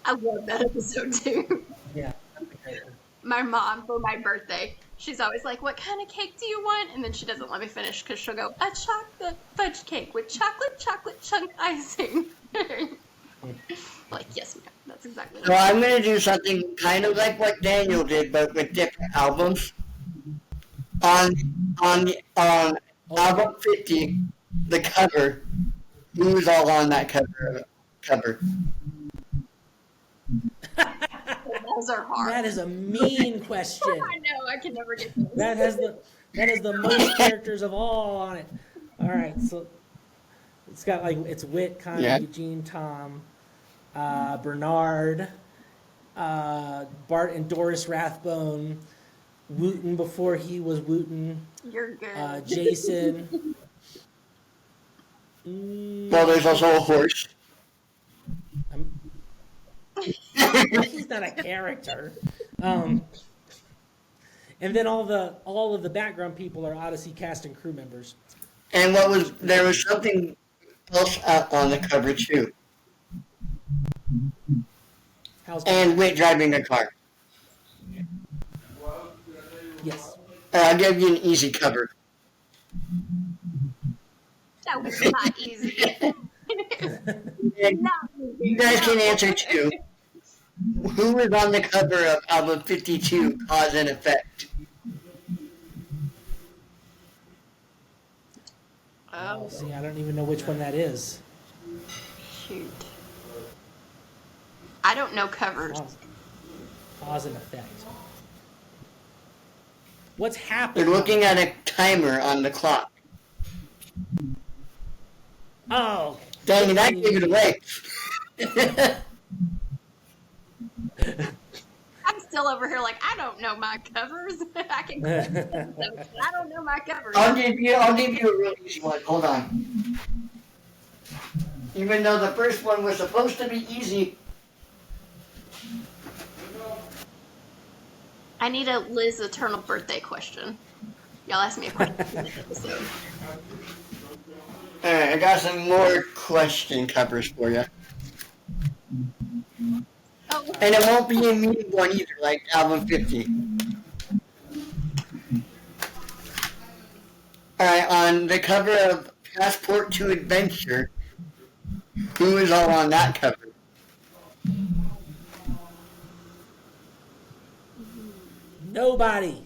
I love that episode too. Yeah, that's a great one. My mom, for my birthday, she's always like, "What kind of cake do you want?" And then she doesn't let me finish because she'll go, "A chocolate fudge cake with chocolate chunk icing." Like, yes, ma'am. That's exactly So what I'm going to do something kind of like what Daniel did, but with different albums. On album 50, the cover, who's all on that cover? those are hard. That is a mean question. I know, I can never get those. That has the most characters of all on it. All right, so it's got it's Whit, Connie, Yeah. Eugene, Tom, Bernard, Bart and Doris Rathbone, Wooten before he was Wooten, You're good. Jason. Well, there's also a horse. He's not a character. And then all of the background people are Odyssey cast and crew members. And there was something else out on the cover too. And Whit driving a car. Yes. I'll give you an easy cover. That was not easy. Not You guys can answer too. Who was on the cover of album 52, Cause and Effect? Oh, see, I don't even know which one that is. Shoot. I don't know covers. Cause and effect. What's happening? They're looking at a timer on the clock. Oh. Dang it, I gave it away. I'm still over here like, I don't know my covers. I can I don't know my covers. I'll give you a real easy one. Hold on. Even though the first one was supposed to be easy. I need a Liz Eternal birthday question. Y'all ask me a question. Alright, I got some more question covers for you. Oh, And it won't be a mean one either, like album 50. Alright, on the cover of Passport to Adventure, who is all on that cover? Nobody.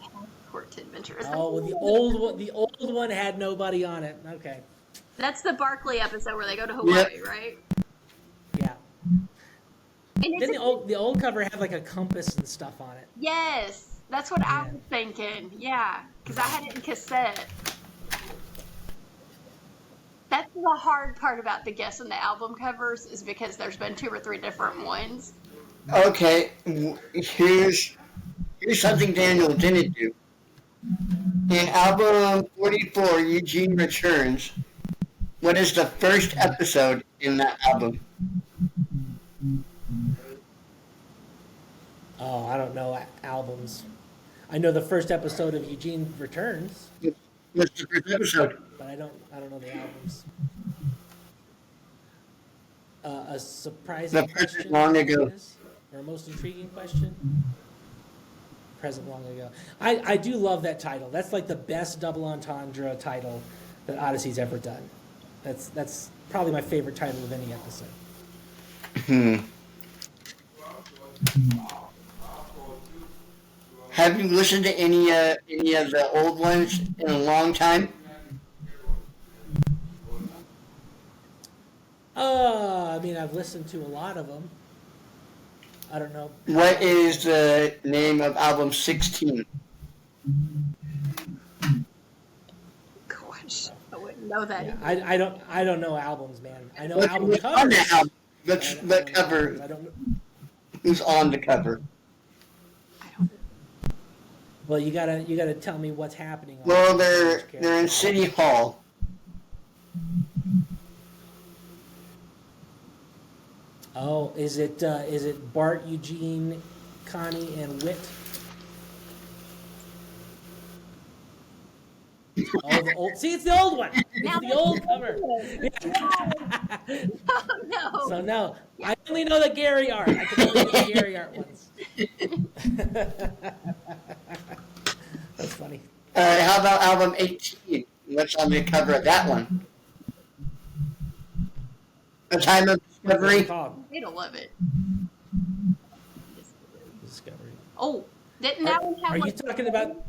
Passport to Adventure. Oh, well, the old one had nobody on it. Okay. That's the Barkley episode where they go to Hawaii, Yep. right? Yeah. And it's Didn't the old cover have like a compass and stuff on it? Yes, that's what I was thinking. Yeah, because I had it in cassette. That's the hard part about the guessing the album covers is because there's been 2 or 3 different ones. Okay, here's something Daniel didn't do. In album 44, Eugene Returns, what is the first episode in that album? Oh, I don't know albums. I know the first episode of Eugene Returns, What's the first episode? but I don't know the albums. A surprising The Present question. Long Ago. Or a most intriguing question. Present long ago. I do love that title. That's like the best double entendre title that Odyssey's ever done. That's probably my favorite title of any episode. Have you listened to any of the old ones in a long time? I mean, I've listened to a lot of them. I don't know. What is the name of album 16? Gosh, I wouldn't know that. Yeah, I don't know albums, man. I know What's album on covers. the album? but I The don't know cover. albums. I don't know. Who's on the cover? I don't. Well, you gotta tell me what's happening. on Well, each they're in character. City Hall. Oh, is it Bart, Eugene, Connie, and Wit? Oh, the old. See, it's the old one. It's the old cover. Oh no. So no, I only know the Gary art. I can only do the Gary art ones. That's funny. All right, how about album 18? What's on the cover of that one? A Time of What's it Discovery? called? I love it. Discovery. Oh, didn't that one have Are you like... talking about?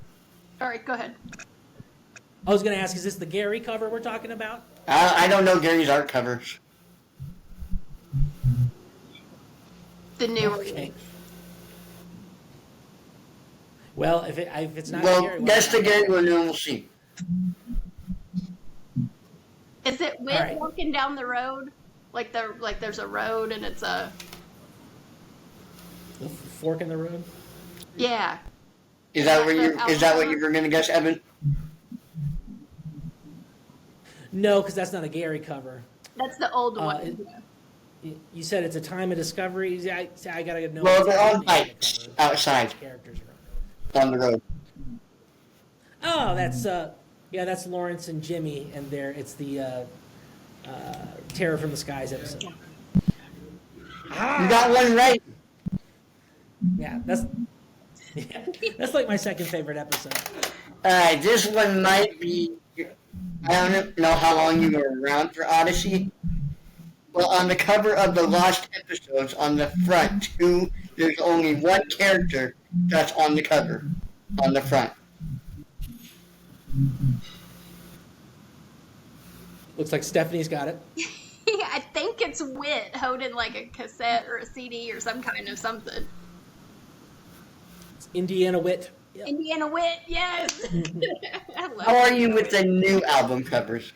All right, go ahead. I was going to ask, is this the Gary cover we're talking about? I don't know Gary's art covers. The new Okay. Well, if it's not Well, Gary, guess the Gary one and we'll see. Is it with All right. walking down the road? Like there's a road and it's a... The fork in the road. Yeah. Is that what you were gonna guess, Evan? No, because that's not a Gary cover. That's the old one. You said it's a Time of Discovery. I gotta know. Well, what's they're on happening in the bikes cover. outside Characters are on. on the road. Oh, that's Lawrence and Jimmy, and it's the Terror from the Skies episode. You got one right. Yeah, that's like my second favorite episode. All right, this one might be. I don't know how long you were around for Odyssey. Well, on the cover of the Lost episodes, on the front, there's only one character that's on the cover, on the front. Looks like Stephanie's got it. I think it's Wit holding like a cassette or a CD or some kind of something. It's Indiana Wit. Yep. Indiana Wit, yes. I love How are you Indiana with Wit. the new album covers?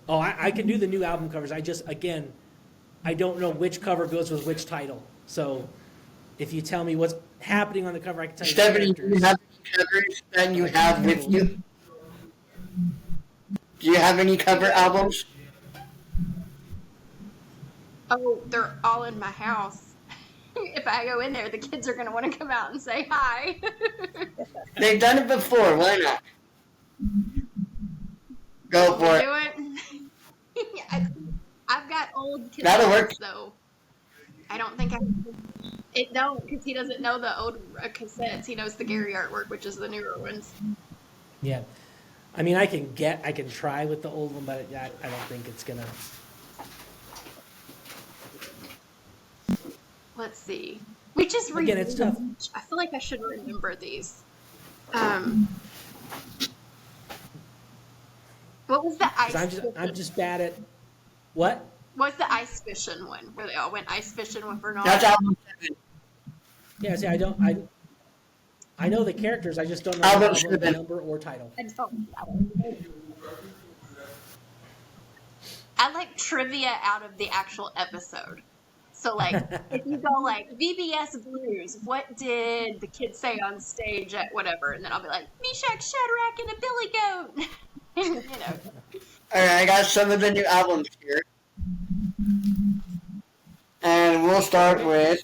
Oh, I can do the new album covers. I don't know which cover goes with which title. So if you tell me what's happening on the cover, I can tell you the Stephanie, do you characters. have any covers that you have with you? Do you have any cover albums? Oh, they're all in my house. If I go in there, the kids are going to want to come out and say hi. They've done it before. Why not? Go for it. Do it. I've got old cassettes, That'll work. so I don't think it don't, because he doesn't know the old cassettes. He knows the Gary artwork, which is the newer ones. Yeah. I mean, I can try with the old one, but I don't think it's gonna. Let's see. We just Again, it's tough. I feel like I should remember these. What was the ice? 'Cause I'm just bad at what? What's the ice fishing one where they all went ice fishing with Bernard? That's album 7. Yeah, see, I know the characters. I just don't know Album the 7. number or title. I don't know. I like trivia out of the actual episode. So, like, if you go, like, VBS Blues, what did the kids say on stage at whatever? And then I'll be like, Meshach, Shadrach, and a billy goat. You know. All right, I got some of the new albums here. And we'll start with,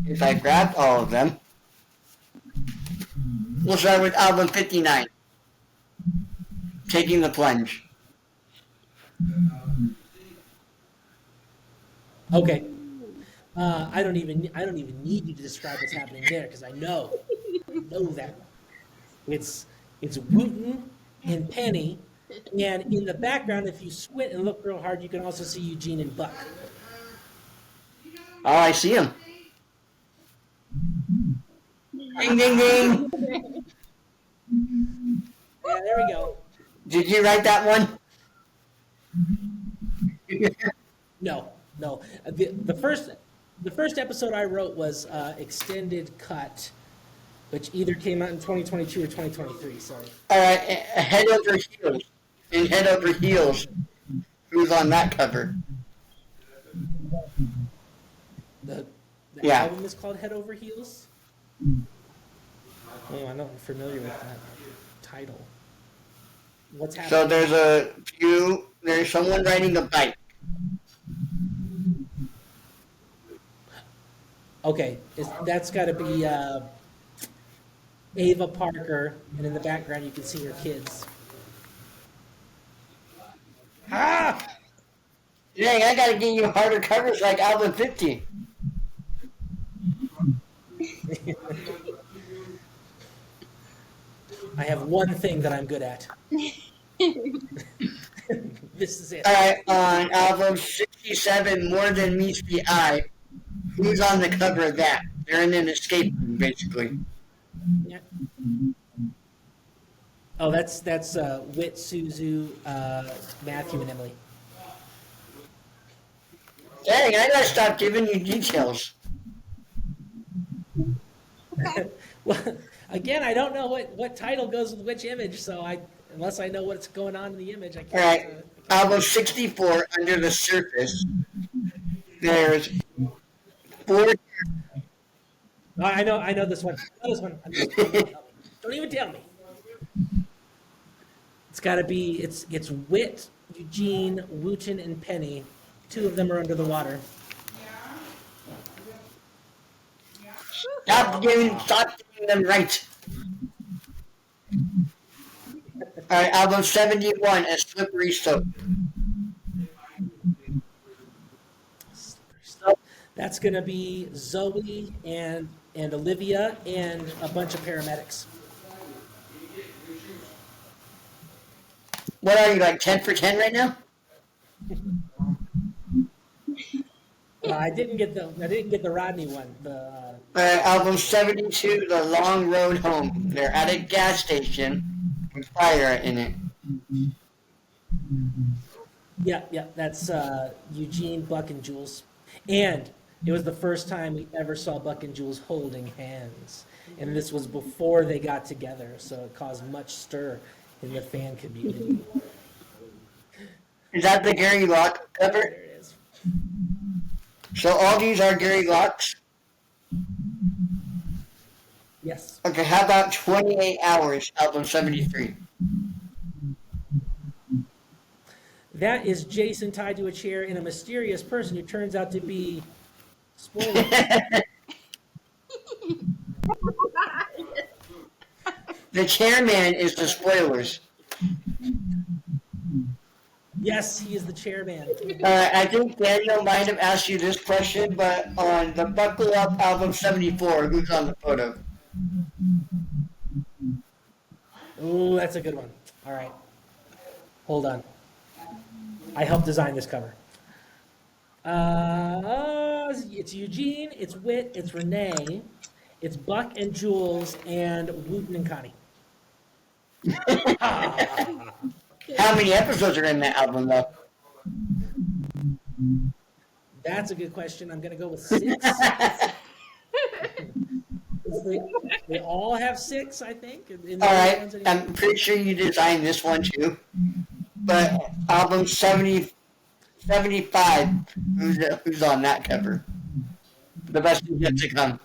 if I grab all of them, we'll start with album 59, Taking the Plunge. Okay. I don't even need you to describe what's happening there because I know that it's Wooten and Penny, and in the background, if you squint and look real hard, you can also see Eugene and Buck. Oh, I see him. Ding, ding, ding. Yeah, there we go. Did you write that one? No. The first episode I wrote was extended cut, which either came out in 2022 or 2023. So. All right, Head Over Heels. In Head Over Heels, who's on that cover? The Yeah. album is called Head Over Heels. Oh, I'm not familiar with that title. What's happening? So there's there's someone riding a bike. Okay, that's got to be Ava Parker, and in the background you can see her kids. Ah! Dang, I gotta get you harder covers like album 50. I have one thing that I'm good at. This is it. Alright, on album 67, More Than Meets the Eye, who's on the cover of that? They're in an escape room, basically. Yeah. Oh, that's Wit, Suzu, Matthew, and Emily. Dang, I gotta stop giving you details. Well, again, I don't know what title goes with which image, so unless I know what's going on in the image, I can't. Alright, album 64, Under the Surface, there's 4. I know this one. I know this one. Don't even tell me. It's got to be. It's Wit, Eugene, Wooten, and Penny. 2 of them are under the water. Stop getting them right. Alright, album 71, A Slippery Slope. That's gonna be Zoe and Olivia and a bunch of paramedics. What are you, like 10 for 10 right now? I didn't get the Rodney one. Album 72, The Long Road Home. They're at a gas station with fire in it. Yeah, that's Eugene, Buck, and Jules. And it was the first time we ever saw Buck and Jules holding hands. And this was before they got together, so it caused much stir in the fan community. Is that the Gary Locke cover? There it is. So all these are Gary Locke's? Yes. Okay, how about 28 Hours, album 73? That is Jason tied to a chair and a mysterious person who turns out to be... Spoiler. The chairman is the spoilers. Yes, he is the chairman. I think Daniel might have asked you this question, but on the Buckle Up album 74, who's on the photo? Ooh, that's a good one. All right. Hold on. I helped design this cover. It's Eugene, it's Wit, it's Renee, it's Buck and Jules, and Wooten and Connie. How many episodes are in that album, though? That's a good question. I'm going to go with 6. They all have 6, I think. All right, I'm pretty sure you designed this one, too. But album 75, who's on that cover? The best is yet to come.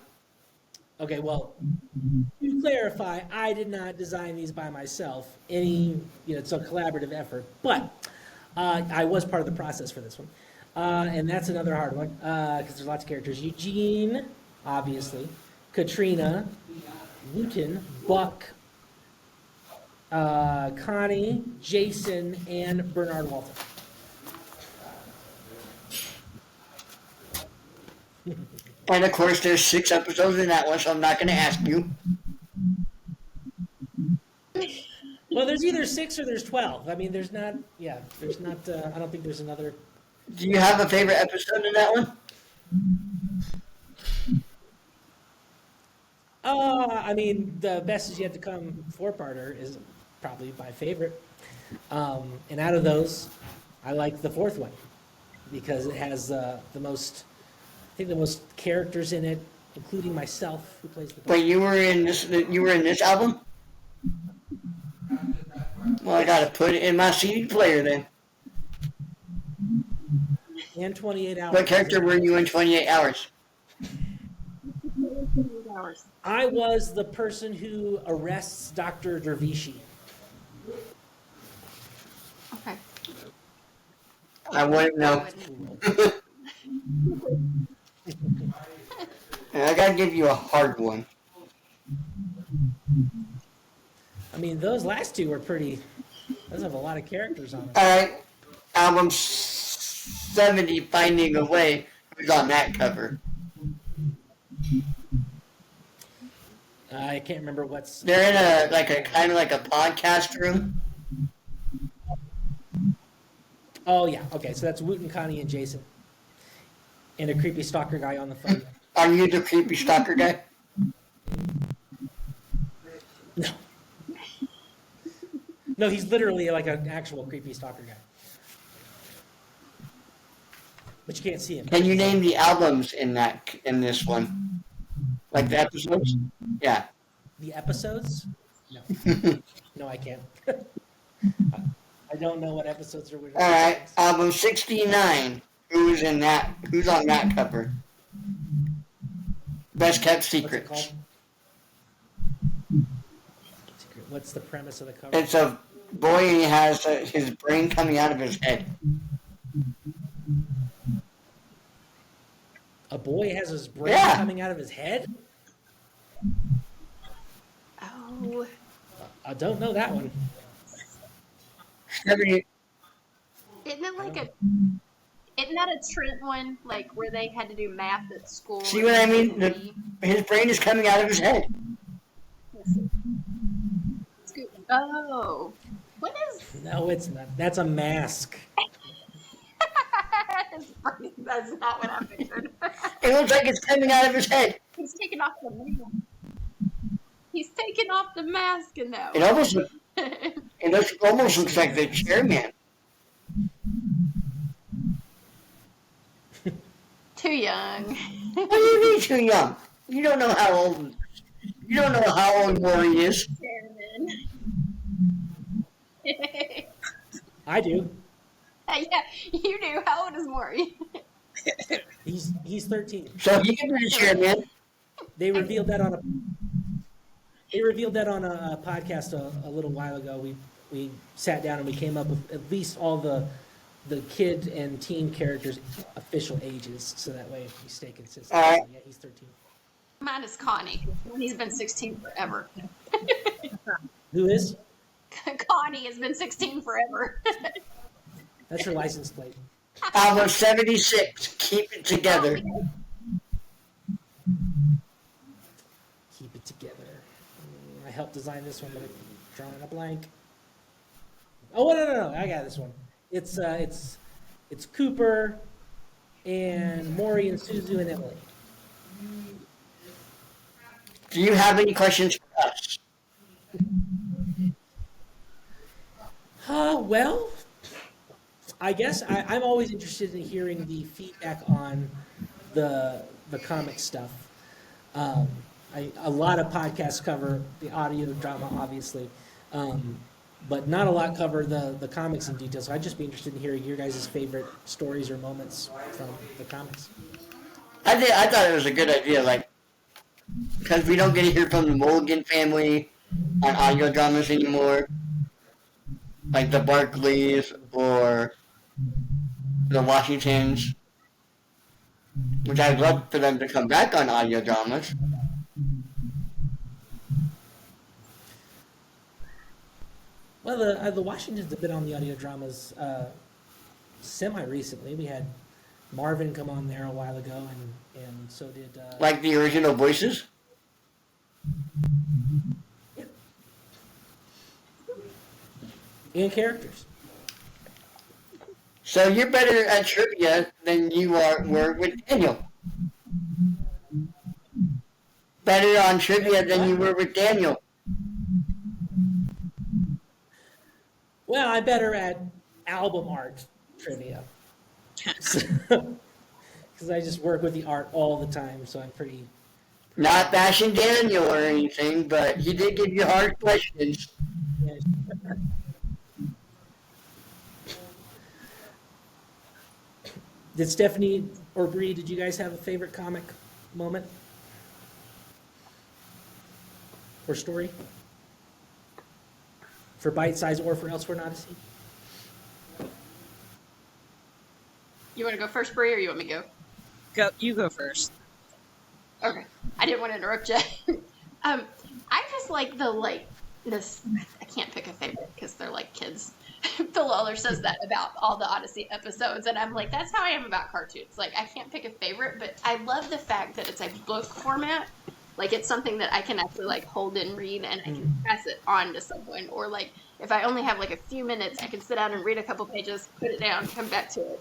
Okay, well, to clarify, I did not design these by myself. It's a collaborative effort, but I was part of the process for this one. And that's another hard one, because there's lots of characters. Eugene, obviously, Katrina, Wooten, Buck, Connie, Jason, and Bernard Walton. And of course, there's 6 episodes in that one, so I'm not going to ask you. Well, there's either 6 or there's 12. I mean, there's not. I don't think there's another. Do you have a favorite episode in that one? I mean, the Best Is Yet to Come 4-parter is probably my favorite. And out of those, I like the 4th one because it has the most characters in it, including myself, who plays the. Wait, you were in this? You were in this album? Well, I gotta put it in my CD player then. And 28 Hours. What character were you in 28 Hours? I was the person who arrests Dr. Dervishi. Okay. I wouldn't know. I gotta give you a hard one. I mean, those last two were pretty. Those have a lot of characters on them. Alright, album 70, Finding a Way. Who's on that cover? I can't remember what's. They're in a kind of like a podcast room. Oh yeah, okay. So that's Woot and Connie and Jason, and a creepy stalker guy on the phone. Are you the creepy stalker guy? No. No, he's literally like an actual creepy stalker guy. But you can't see him. Can you name the albums in this one? Like the episodes? Yeah. The episodes? No. No, I can't. I don't know what episodes are with. Alright, album 69. Who's on that cover? Best Kept What's it Secrets. called? What's the premise of the cover? It's a boy and he has his brain coming out of his head. A boy has his brain Yeah. coming out of his head? Oh. I don't know that one. 70, Isn't it like isn't that a Trent one? Like where they had to do math at school? See what I mean? His brain is coming out of his head. Oh. What is No, it's not. That's a mask. That's not what I figured. It looks like it's coming out of his head. He's taking off the mask. He's taking off the mask and now. It almost looks like the chairman. Too young. What do you mean too young? You don't know how old Maury is. I do. Yeah, you do. How old is Maury? He's 13. So he can be the chairman. They revealed that on a podcast a little while ago. We sat down and we came up with at least all the kid and teen characters' official ages, so that way we stay consistent. All right. So, yeah, he's 13. Mine is Connie. He's been 16 forever. Who is? Connie has been 16 forever. That's her license plate. Album 76, Keep It Together. Keep it together. I helped design this one, but I'm drawing a blank. Oh no! I got this one. It's Cooper and Maury and Suzu and Emily. Do you have any questions for us? Well, I guess I'm always interested in hearing the feedback on the comic stuff. A lot of podcasts cover the audio drama, obviously, but not a lot cover the comics in detail. So I'd just be interested in hearing your guys' favorite stories or moments from the comics. I thought it was a good idea, like, because we don't get to hear from the Mulligan family on audio dramas anymore, like the Barclays or the Washingtons, which I'd love for them to come back on audio dramas. Well, the Washingtons have been on the audio dramas semi-recently. We had Marvin come on there a while ago, and so did... Like the original voices? Yeah. And characters. So you're better at trivia than you were with Daniel. Better on trivia than you were with Daniel. Well, I'm better at album art trivia. Because I just work with the art all the time, so I'm pretty... Not bashing Daniel or anything, but he did give you hard questions. Did Stephanie or Bree, did you guys have a favorite comic moment? Or story? For Bite Size or for Elsewhere in Odyssey? You want to go first, Bree, or you want me to go? Go, you go first. Okay. I didn't want to interrupt you. I just like this. I can't pick a favorite because they're like kids. Phil Lawler says that about all the Odyssey episodes, and I'm like, that's how I am about cartoons. Like, I can't pick a favorite, but I love the fact that it's a book format. Like, it's something that I can actually like hold and read, and I can pass it on to someone. Or like, if I only have like a few minutes, I can sit down and read a couple pages, put it down, come back to it.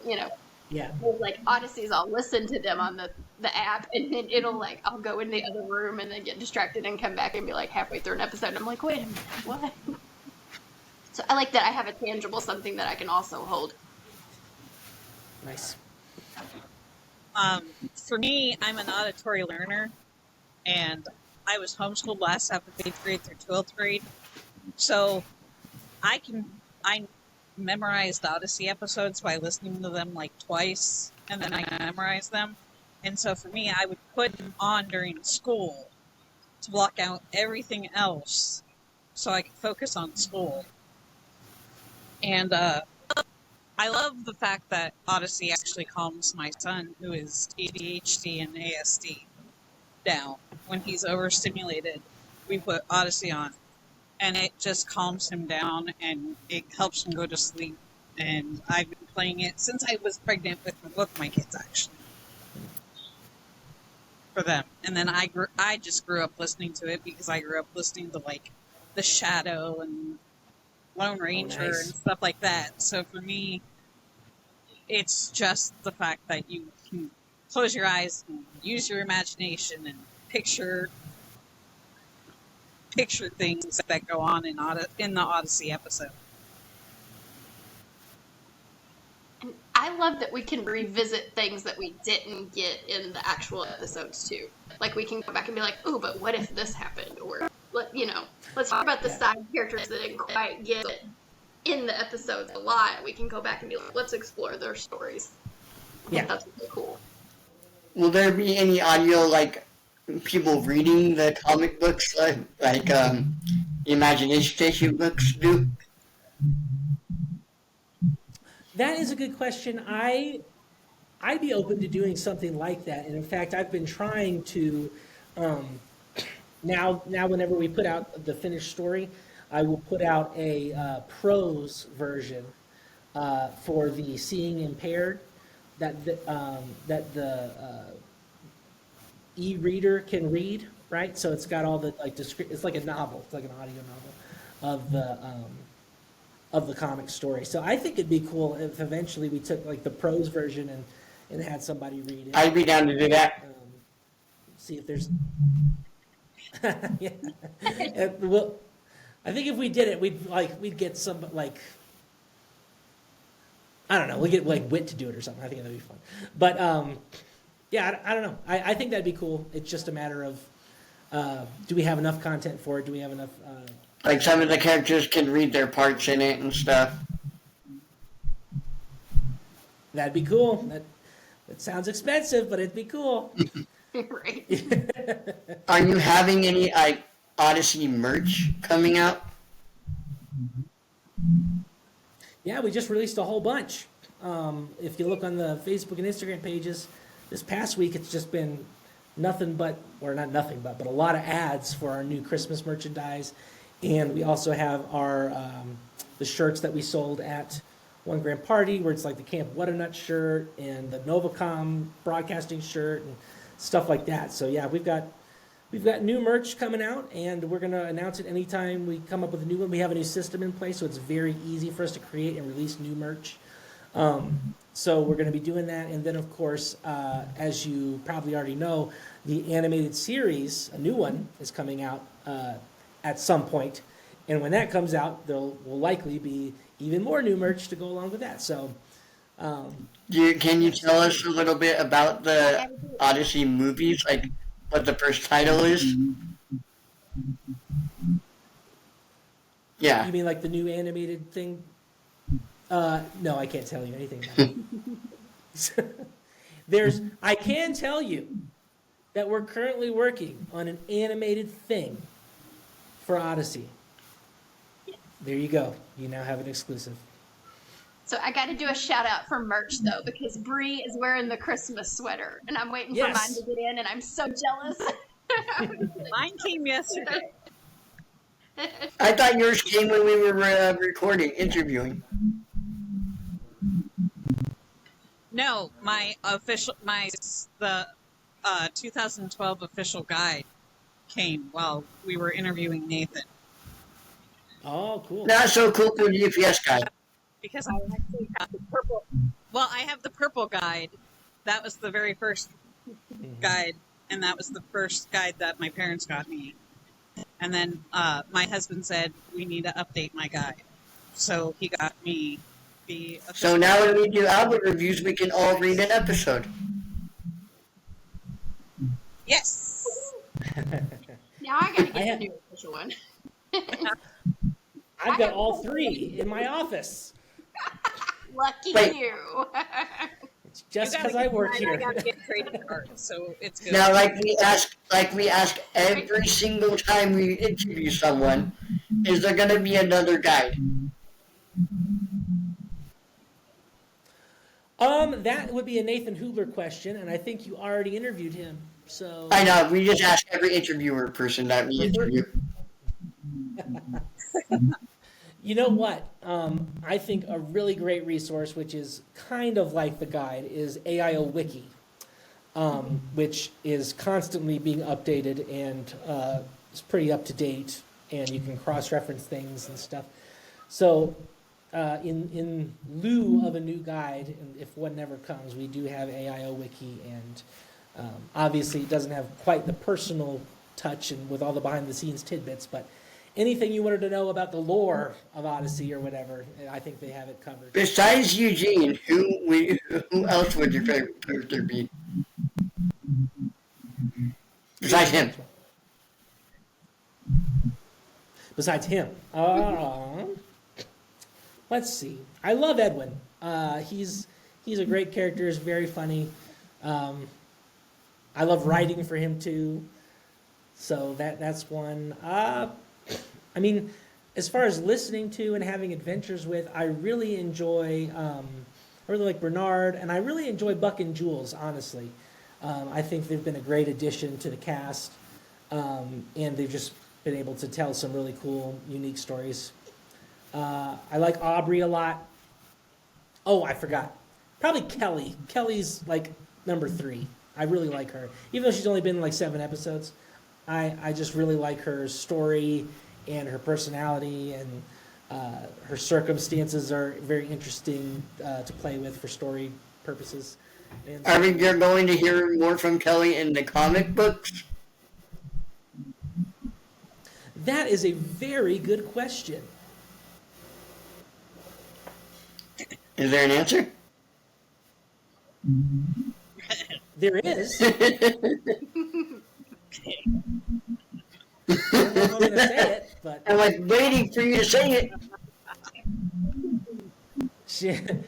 Yeah. With like Odysseys, I'll listen to them on the app, and then it'll like I'll go in the other room and then get distracted and come back and be like halfway through an episode, and I'm like, wait a minute, what? So I like that I have a tangible something that I can also hold. Nice. For me, I'm an auditory learner, and I was homeschooled last half of 8th grade through 12th grade, so I memorized Odyssey episodes by listening to them like twice, and then I memorized them. And so for me, I would put them on during school to block out everything else so I could focus on school. And I love the fact that Odyssey actually calms my son, who is ADHD and ASD, down. When he's overstimulated, we put Odyssey on, and it just calms him down, and it helps him go to sleep. And I've been playing it since I was pregnant with both my kids, actually, for them. And then I just grew up listening to it because I grew up listening to like The Shadow and Lone Ranger nice. and stuff like that. So for me, it's just the fact that you can close your eyes and use your imagination and picture things that go on in the Odyssey episode. And I love that we can revisit things that we didn't get in the actual episodes too. Like we can go back and be like, "Ooh, but what if this happened?" Or let's talk about the side characters that didn't quite get it in the episodes a lot. We can go back and be like, "Let's explore their stories." I think that's really cool. Will there be any audio like people reading the comic books like the Imagination Station books do? That is a good question. I'd be open to doing something like that. And in fact, I've been trying to now whenever we put out the finished story, I will put out a prose version for the seeing impaired that the e-reader can read, right? So it's got all the like it's like a novel, it's like an audio novel of the comic story. So I think it'd be cool if eventually we took like the prose version and had somebody read it. I'd be down to do that. See if there's yeah. Well, I think if we did it, we'd get some like I don't know, we'd get like Wit to do it or something. I think that'd be fun. But yeah, I don't know. I think that'd be cool. It's just a matter of do we have enough content for it? Do we have enough? Like some of the characters can read their parts in it and stuff. That'd be cool. That sounds expensive, but it'd be cool. Right. Are you having any like Odyssey merch coming out? Yeah, we just released a whole bunch. If you look on the Facebook and Instagram pages, this past week it's just been nothing but, or not nothing but a lot of ads for our new Christmas merchandise. And we also have our the shirts that we sold at One Grand Party, where it's like the Camp What a Nut shirt and the Novacom broadcasting shirt and stuff like that. So yeah, we've got new merch coming out, and we're gonna announce it anytime we come up with a new one. We have a new system in place, so it's very easy for us to create and release new merch. So we're gonna be doing that, and then of course, as you probably already know, the animated series, a new one, is coming out at some point, and when that comes out, there will likely be even more new merch to go along with that. So, Can you tell us a little bit about the Odyssey movies, like what the first title is? Yeah. you mean like the new animated thing? No, I can't tell you anything about it. I can tell you that we're currently working on an animated thing for Odyssey. There you go. You now have an exclusive. So I got to do a shout out for merch though, because Bree is wearing the Christmas sweater, and I'm waiting for mine to get in, and I'm so jealous. Mine came yesterday. I thought yours came when we were interviewing. No, the 2012 official guide came while we were interviewing Nathan. Oh, cool. Not so cool for the UPS guy. Because I actually have the purple. Well, I have the purple guide. That was the very first guide, and that was the first guide that my parents got me. And then my husband said, we need to update my guide. So he got me the... So now when we do album reviews, we can all read an episode. Yes! Now I got to get the new official one. I've got all 3 in my office. Lucky you. It's just because I work here. I got to get trading cards, so it's good. Now, like we ask every single time we interview someone, is there going to be another guide? That would be a Nathan Hubler question, and I think you already interviewed him. So I know, we just ask every interviewer person that we interview. You know what? I think a really great resource, which is kind of like the guide, is AIO Wiki, which is constantly being updated and it's pretty up to date, and you can cross-reference things and stuff. So in lieu of a new guide, and if one never comes, we do have AIO Wiki, and obviously it doesn't have quite the personal touch and with all the behind-the-scenes tidbits, but anything you wanted to know about the lore of Odyssey or whatever, I think they have it covered. Besides Eugene, who else would your favorite character be? Besides him. Besides him. Let's see. I love Edwin. He's a great character. He's very funny. I love writing for him too. So that's one. I mean, as far as listening to and having adventures with, I really enjoy, I really like Bernard, and I really enjoy Buck and Jules, honestly. I think they've been a great addition to the cast, and they've just been able to tell some really cool, unique stories. I like Aubrey a lot. Oh, I forgot. Probably Kelly. Kelly's like number 3. I really like her. Even though she's only been in like 7 episodes, I just really like her story and her personality, and her circumstances are very interesting to play with for story purposes. And Are we going to hear more from Kelly in the comic books? that is a very good question. Is there an answer? There is. I don't know if I'm going to say it, but I'm like waiting for you to say it.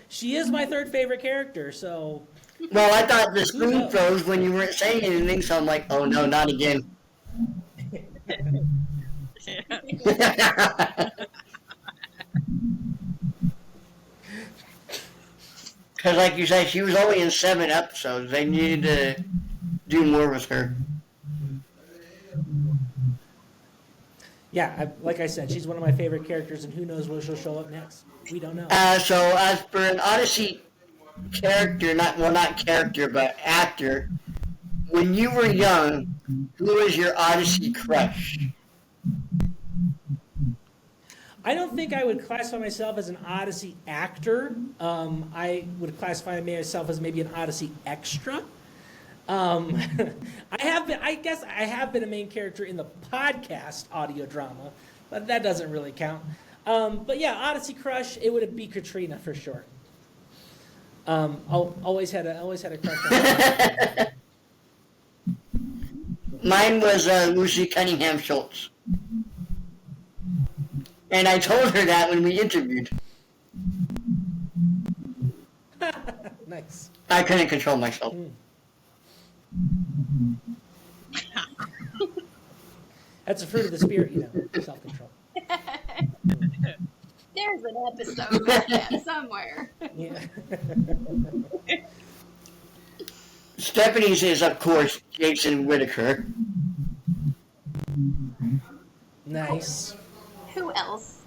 she is my 3rd favorite character, so... Well, I thought the screen froze when you weren't saying anything, so I'm like, oh no, not again. Because like you said, she was only in 7 episodes. They needed to do more with her. Yeah, like I said, she's one of my favorite characters, and who knows where she'll show up next. We don't know. So as for an Odyssey character, not character, but actor, when you were young, who was your Odyssey crush? I don't think I would classify myself as an Odyssey actor. I would classify myself as maybe an Odyssey extra. I guess I have been a main character in the podcast audio drama, but that doesn't really count. But yeah, Odyssey crush, it would be Katrina for sure. Always had a crush on her. Mine was Lucy Cunningham Schultz. And I told her that when we interviewed. Nice. I couldn't control myself. That's a fruit of the spirit, self-control. There's an episode like that somewhere. Yeah. Stephanie's is, of course, Jason Whitaker. Nice. Who else?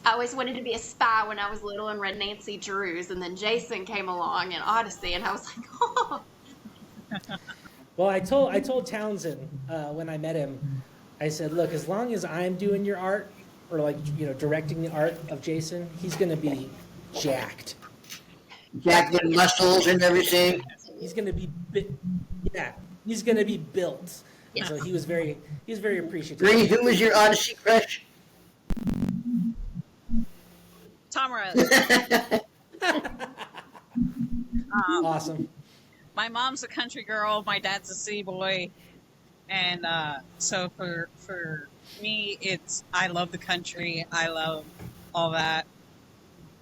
I always wanted to be a spy when I was little and read Nancy Drews, and then Jason came along in Odyssey, and I was like, oh. Well, I told Townsend when I met him, I said, look, as long as I'm doing your art, or like, you know, directing the art of Jason, he's gonna be jacked. Jack with muscles and everything. He's gonna be, yeah, he's gonna be built. Yeah. So he was very appreciative. Bree, who was your Odyssey crush? Tamara. Awesome. My mom's a country girl. My dad's a city boy, and so for me, it's I love the country. I love all that,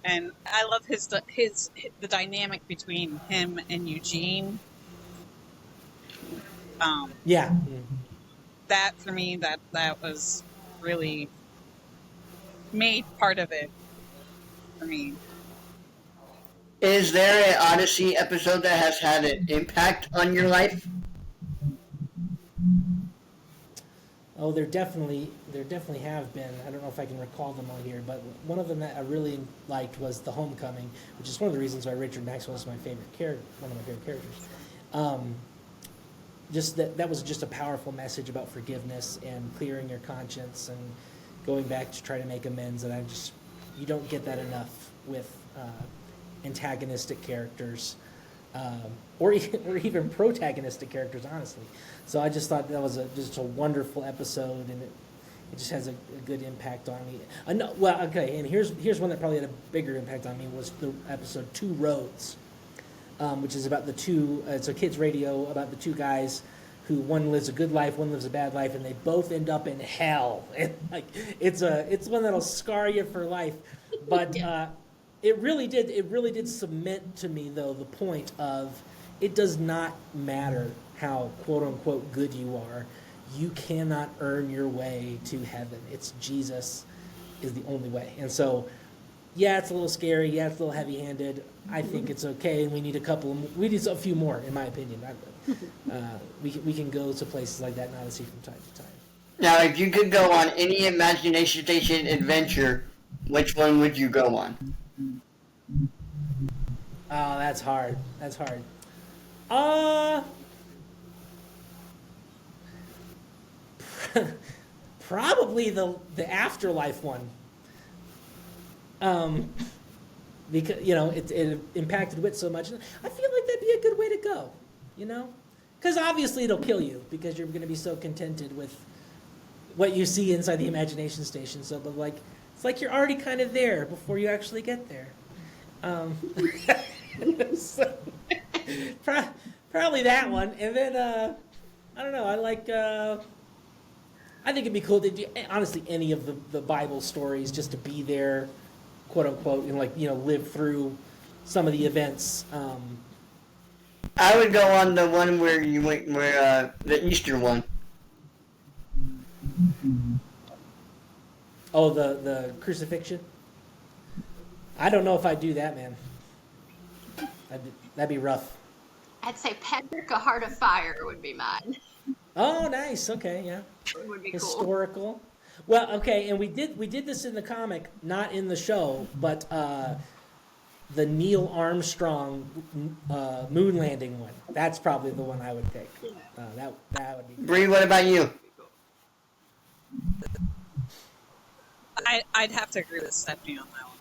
and I love the dynamic between him and Eugene. Yeah. That for me, that was really made part of it for me. Is there an Odyssey episode that has had an impact on your life? Oh, there definitely have been. I don't know if I can recall them all here, but one of them that I really liked was The Homecoming, which is one of the reasons why Richard Maxwell is my favorite character, one of my favorite characters. Just that was just a powerful message about forgiveness and clearing your conscience and going back to try to make amends. And you don't get that enough with antagonistic characters, or even protagonistic characters, honestly. So I just thought that was just a wonderful episode, and it just has a good impact on me. Well, okay, and here's one that probably had a bigger impact on me was the episode Two Roads, which is about the two. It's a kids' radio about the two guys who one lives a good life, one lives a bad life, and they both end up in hell. And like it's one that'll scar you for life, but. It really did cement to me, though, the point of it does not matter how quote-unquote good you are. You cannot earn your way to heaven. It's Jesus is the only way. And so, yeah, it's a little scary. Yeah, it's a little heavy-handed. I think it's okay. We need we need a few more, in my opinion. We can go to places like that in Odyssey from time to time. Now, if you could go on any imagination station adventure, which one would you go on? Oh, that's hard. That's hard. Probably the afterlife one. Because it impacted Wit so much. I feel like that'd be a good way to go. Because obviously it'll kill you because you're going to be so contented with what you see inside the imagination station. So, but like it's like you're already kind of there before you actually get there. So, probably that one, and then I don't know. I think it'd be cool to do honestly any of the Bible stories just to be there, quote unquote, and live through some of the events. I would go on the one where you went, the Easter one. Oh, the crucifixion. I don't know if I'd do that, man. That'd be rough. I'd say Patrick, A Heart of Fire would be mine. Oh, nice. Okay, yeah. It would be Historical. cool. Well, okay, and we did this in the comic, not in the show, but the Neil Armstrong moon landing one. That's probably the one I would pick. That would be good. Bree, what about you? I'd have to agree with Stephanie on that one.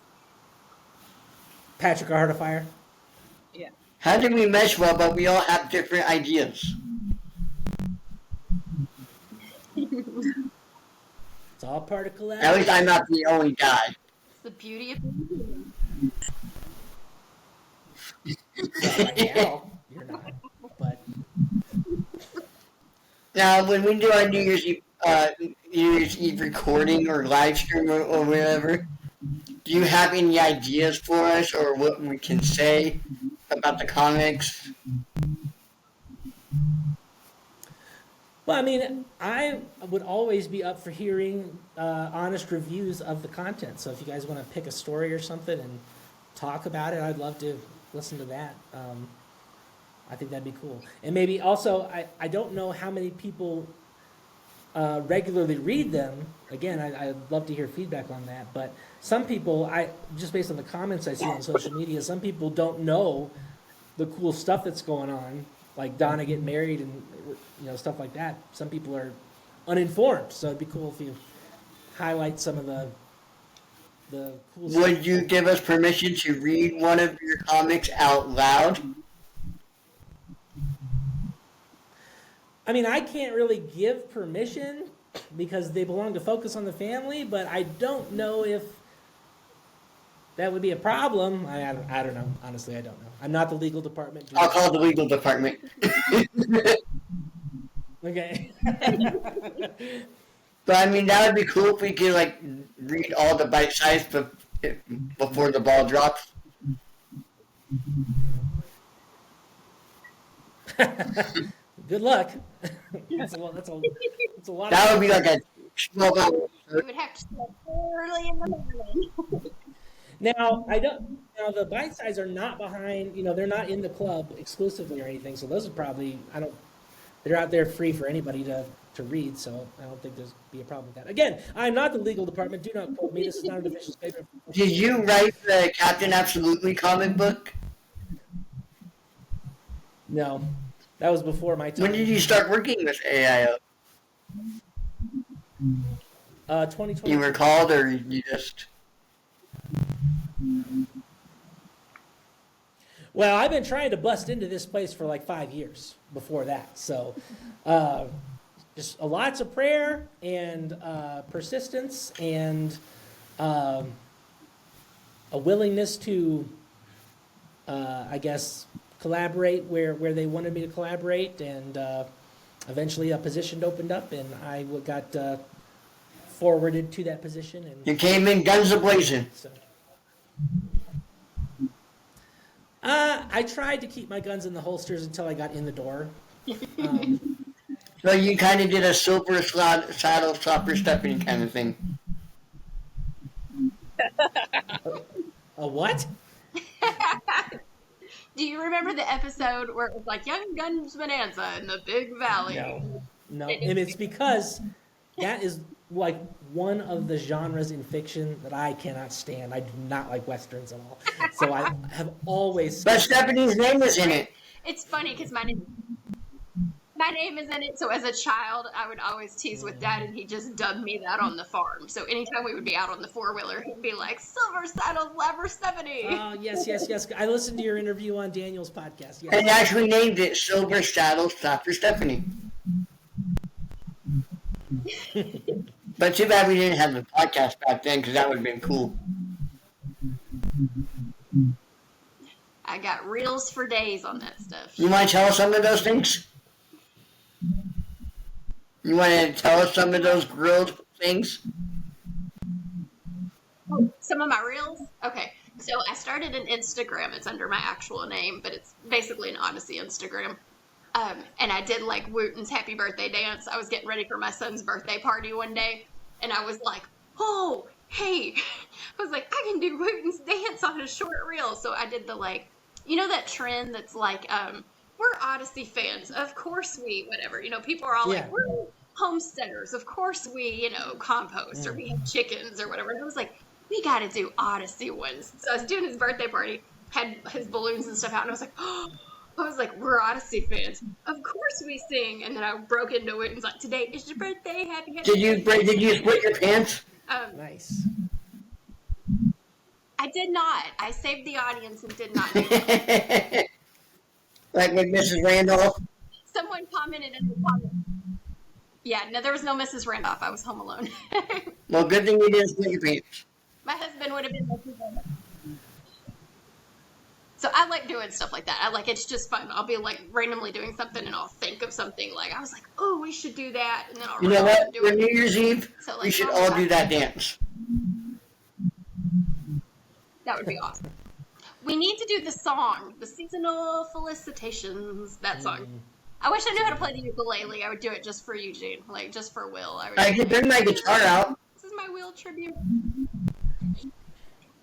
Patrick, A Heart of Fire. Yeah. How did we mesh well, but we all have different ideas? It's all part of collaboration. At least I'm not the only guy. It's the beauty of being Right now, you're not. But Now, when we do our New Year's Eve recording or live stream or whatever, do you have any ideas for us or what we can say about the comics? Well, I mean, I would always be up for hearing honest reviews of the content. So if you guys want to pick a story or something and talk about it, I'd love to listen to that. I think that'd be cool. And maybe also, I don't know how many people regularly read them. Again, I'd love to hear feedback on that. But some people, just based on the comments I see on social media, some people don't know the cool stuff that's going on, like Donna getting married and stuff like that. Some people are uninformed, so it'd be cool if you highlight some of the cool stuff. Would you give us permission to read one of your comics out loud? I mean, I can't really give permission because they belong to Focus on the Family, but I don't know if that would be a problem. I don't know. Honestly, I don't know. I'm not the legal department. I'll call the legal department. Okay. But I mean, that would be cool if we could read all the bite size before the ball drops. Good luck. That's a lot. That would be like a 12-hour. You would have to start early in the morning. Now, Now the bite size are not behind. They're not in the club exclusively or anything. So those are probably they're out there free for anybody to read. So I don't think there's be a problem with that. Again, I'm not the legal department. Do not quote me. This is not an official statement. Did you write the Captain Absolutely comic book? No, that was before my time. When did you start working with AIO? 2020. You were called, or you just? Well, I've been trying to bust into this place for like 5 years before that. So just lots of prayer and persistence and a willingness to, I guess, collaborate where they wanted me to collaborate. And eventually a position opened up and I got forwarded to that position. And You came in guns a-blazing. so. I tried to keep my guns in the holsters until I got in the door. So you kind of did a silver saddle stopper stepping kind of thing. A what? Do you remember the episode where it was like Young Guns Bonanza in the Big Valley? No. And it's because that is like one of the genres in fiction that I cannot stand. I do not like Westerns at all. So I have always... But Stephanie's name is in it. It's funny because my name is in it. So as a child, I would always tease with Dad, and he just dubbed me that on the farm. So anytime we would be out on the four-wheeler, he'd be like, "Silver Saddles, Labber Stephanie." Oh, yes. I listened to your interview on Daniel's podcast. Yes. And you actually named it Silver Saddle Stopper Stephanie. But too bad we didn't have the podcast back then, because that would have been cool. I got reels for days on that stuff. You want to tell us some of those things? You want to tell us some of those grilled things? Some of my reels? Okay. So I started an Instagram. It's under my actual name, but it's basically an Odyssey Instagram. And I did like Wooten's happy birthday dance. I was getting ready for my son's birthday party one day, and I was like, "Oh, hey!" I was like, "I can do Wooten's dance on a short reel." So I did the that trend that's like, "We're Odyssey fans, of course we whatever." People are all like, "We're homesteaders, of course we compost or we have chickens or whatever." And I was like, "We got to do Odyssey ones." So I was doing his birthday party, had his balloons and stuff out, and I was like, "Oh." I was like, "We're Odyssey fans. Of course we sing." And then I broke into it and was like, "Today is your birthday. Happy Did you split your pants? Nice. I did not. I saved the audience and did not. Like with Mrs. Randolph? Someone commented in the comments. Yeah, no, there was no Mrs. Randolph. I was home alone. Well, good thing you didn't split your pants. My husband would have been Mrs. Randolph. So I like doing stuff like that. It's just fun. I'll be like randomly doing something and I'll think of something I was like, "Oh, we should do that." And then I'll You know what? do For it. New Year's Eve, So, we should all do that dance. That would be awesome. We need to do the song, the seasonal felicitations, that song. I wish I knew how to play the ukulele. I would do it just for Eugene, like just for Will. I could bring my guitar out. This is my Will tribute.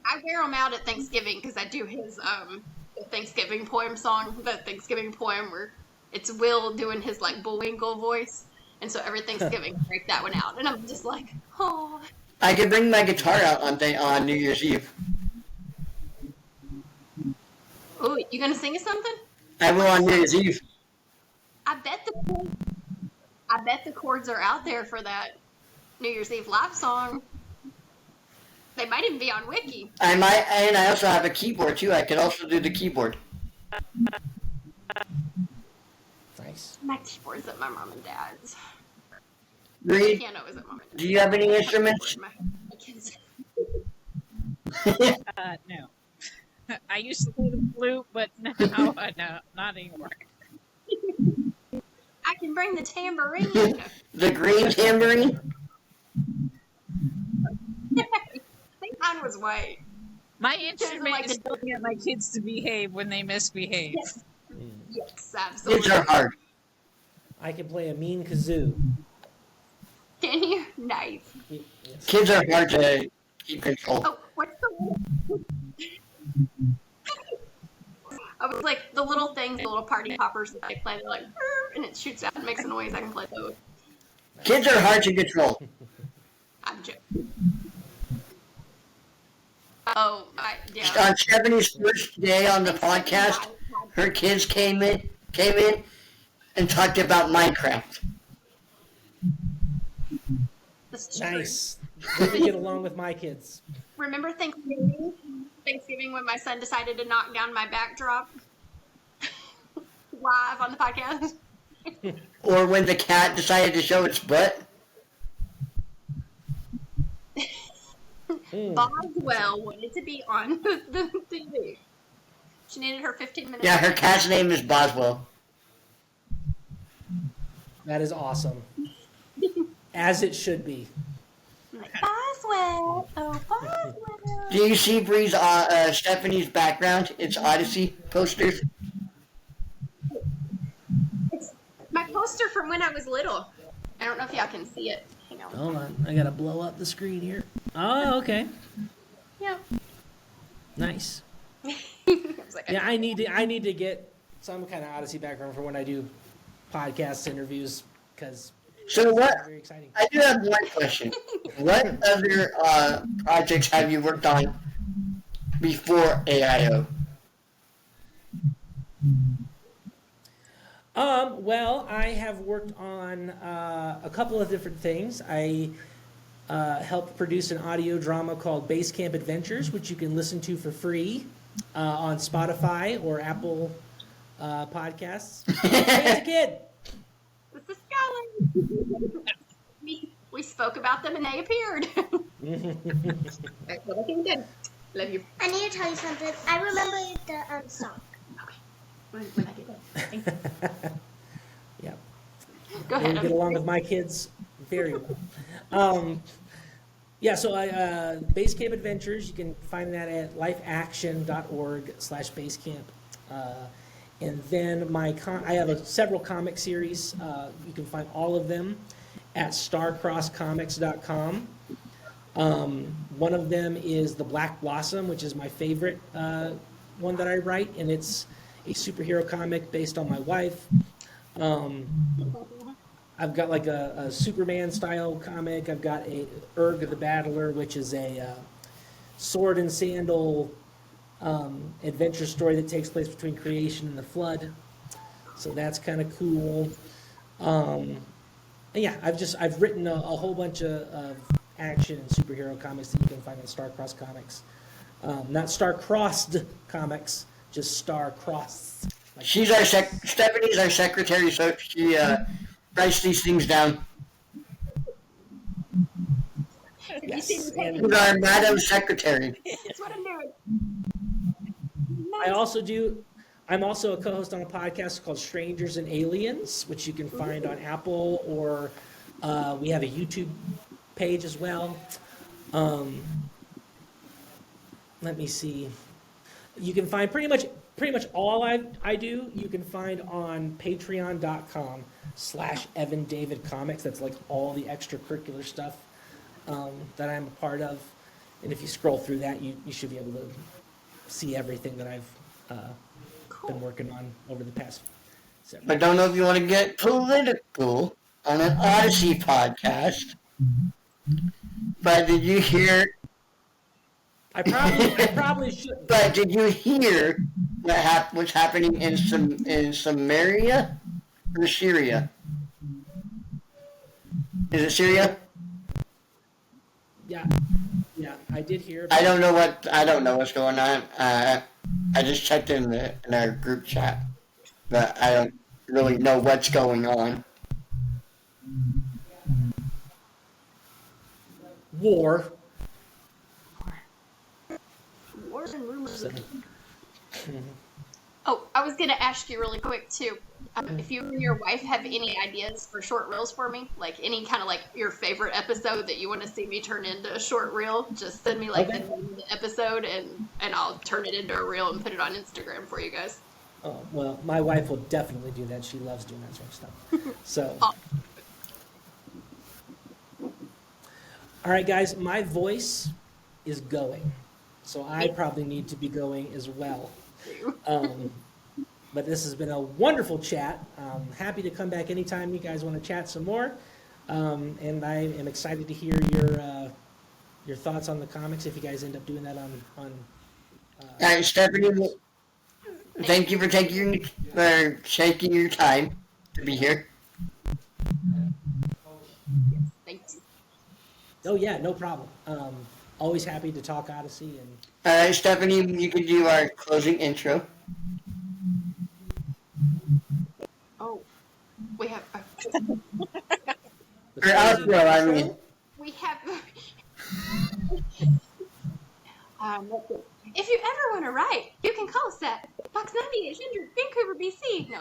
I wear them out at Thanksgiving because I do his the Thanksgiving poem song, the Thanksgiving poem where it's Will doing his like Bullwinkle voice, and so every Thanksgiving I break that one out, and I'm just like, oh. I could bring my guitar out on New Year's Eve. Oh, you gonna sing us something? I will on New Year's Eve. I bet the chords are out there for that New Year's Eve live song. They might even be on Wiki. I might, and I also have a keyboard too. I could also do the keyboard. Nice. My keyboard's at my mom and dad's. Reed, Piano is at mom and dad's. do you have any instruments? My kids. No. I used to play the flute, but now, no, not anymore. I can bring the tambourine. The green tambourine? I think mine was white. My instrument like is to get my kids to behave when they misbehave. Yes, yes, Kids absolutely. are hard. I can play a mean kazoo. Can you? Nice. Yes. Kids are hard to keep control. Oh, what's the I was like the little things, the little party poppers that they play. They're like, and it shoots out and makes a noise. I can play those. Kids are hard to control. I'm joking. Oh, yeah. On Stephanie's first day on the podcast, her kids came in and talked about Minecraft. This is true. Nice. Let me get along with my kids. Remember Thanksgiving? Thanksgiving when my son decided to knock down my backdrop live on the podcast. Or when the cat decided to show its butt. Boswell wanted to be on the TV. She needed her 15 minutes. Yeah, her cat's name is Boswell. That is awesome. As it should be. I'm like, Boswell, oh Boswell. Do you see Bree's Stephanie's background? It's Odyssey posters. It's my poster from when I was little. I don't know if y'all can see it. Hang on. Hold on. I gotta blow up the screen here. Oh, okay. Yeah. Nice. I was like, Yeah, I need to get some kind of Odyssey background for when I do podcast interviews because So what? it's very exciting. I do have one question. What other projects have you worked on before AIO? Well, I have worked on a couple of different things. I helped produce an audio drama called Basecamp Adventures, which you can listen to for free on Spotify or Apple Podcasts. Hey, kid. this is Skylar. We spoke about them and they appeared. That's what I think then. Love you. I need to tell you something. I remember the song. When I get done. Yeah. Go I ahead. get along with my kids very well. Yeah, so Basecamp Adventures, you can find that at lifeaction.org/basecamp. And then I have several comic series. You can find all of them at starcrosscomics.com. One of them is The Black Blossom, which is my favorite one that I write, and it's a superhero comic based on my wife. I've got like a Superman style comic. I've got a Urg the Battler, which is a sword and sandal adventure story that takes place between creation and the flood. So that's kind of cool. And yeah, I've written a whole bunch of action and superhero comics that you can find on Starcross Comics. Not Star-Crossed Comics, just Star-Crossed. Stephanie's our secretary, so she writes these things down. Yes. She's our Madam Secretary. That's what I'm doing. I'm also a co-host on a podcast called Strangers and Aliens, which you can find on Apple, or we have a YouTube page as well. Let me see. You can find pretty much pretty much all I do, you can find on patreon.com/EvanDavidComics. That's like all the extracurricular stuff that I'm a part of. And if you scroll through that, you should be able to see everything that I've been working on over the past several I don't know if you want to get political on an Odyssey podcast, but did you hear? I probably shouldn't. But did you hear what's happening in Samaria or Syria? Is it Syria? Yeah, I did hear. I don't know what's going on. I just checked in our group chat, but I don't really know what's going on. War. Wars and rumors. So, Oh, I was gonna ask you really quick too. If you and your wife have any ideas for short reels for me, like any kind of like your favorite episode that you want to see me turn into a short reel, just send me like the name of the episode and I'll turn it into a reel and put it on Instagram for you guys. oh, well, my wife will definitely do that. She loves doing that sort of stuff. So, Oh. all right, guys, my voice is going, so I probably need to be going as well. But this has been a wonderful chat. Happy to come back anytime you guys want to chat some more. And I am excited to hear your thoughts on the comics if you guys end up doing that on All right, Stephanie. Thank you for taking your time to be here. Thank you. Oh yeah, no problem. Always happy to talk Odyssey and All right, Stephanie, you can do our closing intro. Oh, we have. the Or outro, I mean. We have. Let's see. If you ever want to write, you can call us at Box 9800, Vancouver, BC. No,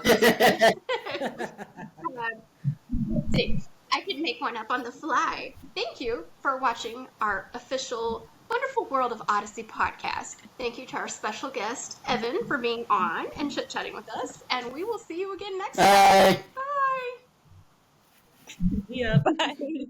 let's see. I can make one up on the fly. Thank you for watching our official Wonderful World of Odyssey podcast. Thank you to our special guest, Evan, for being on and chit-chatting with us. And we will see you again next time. Bye. Bye. Yeah, bye.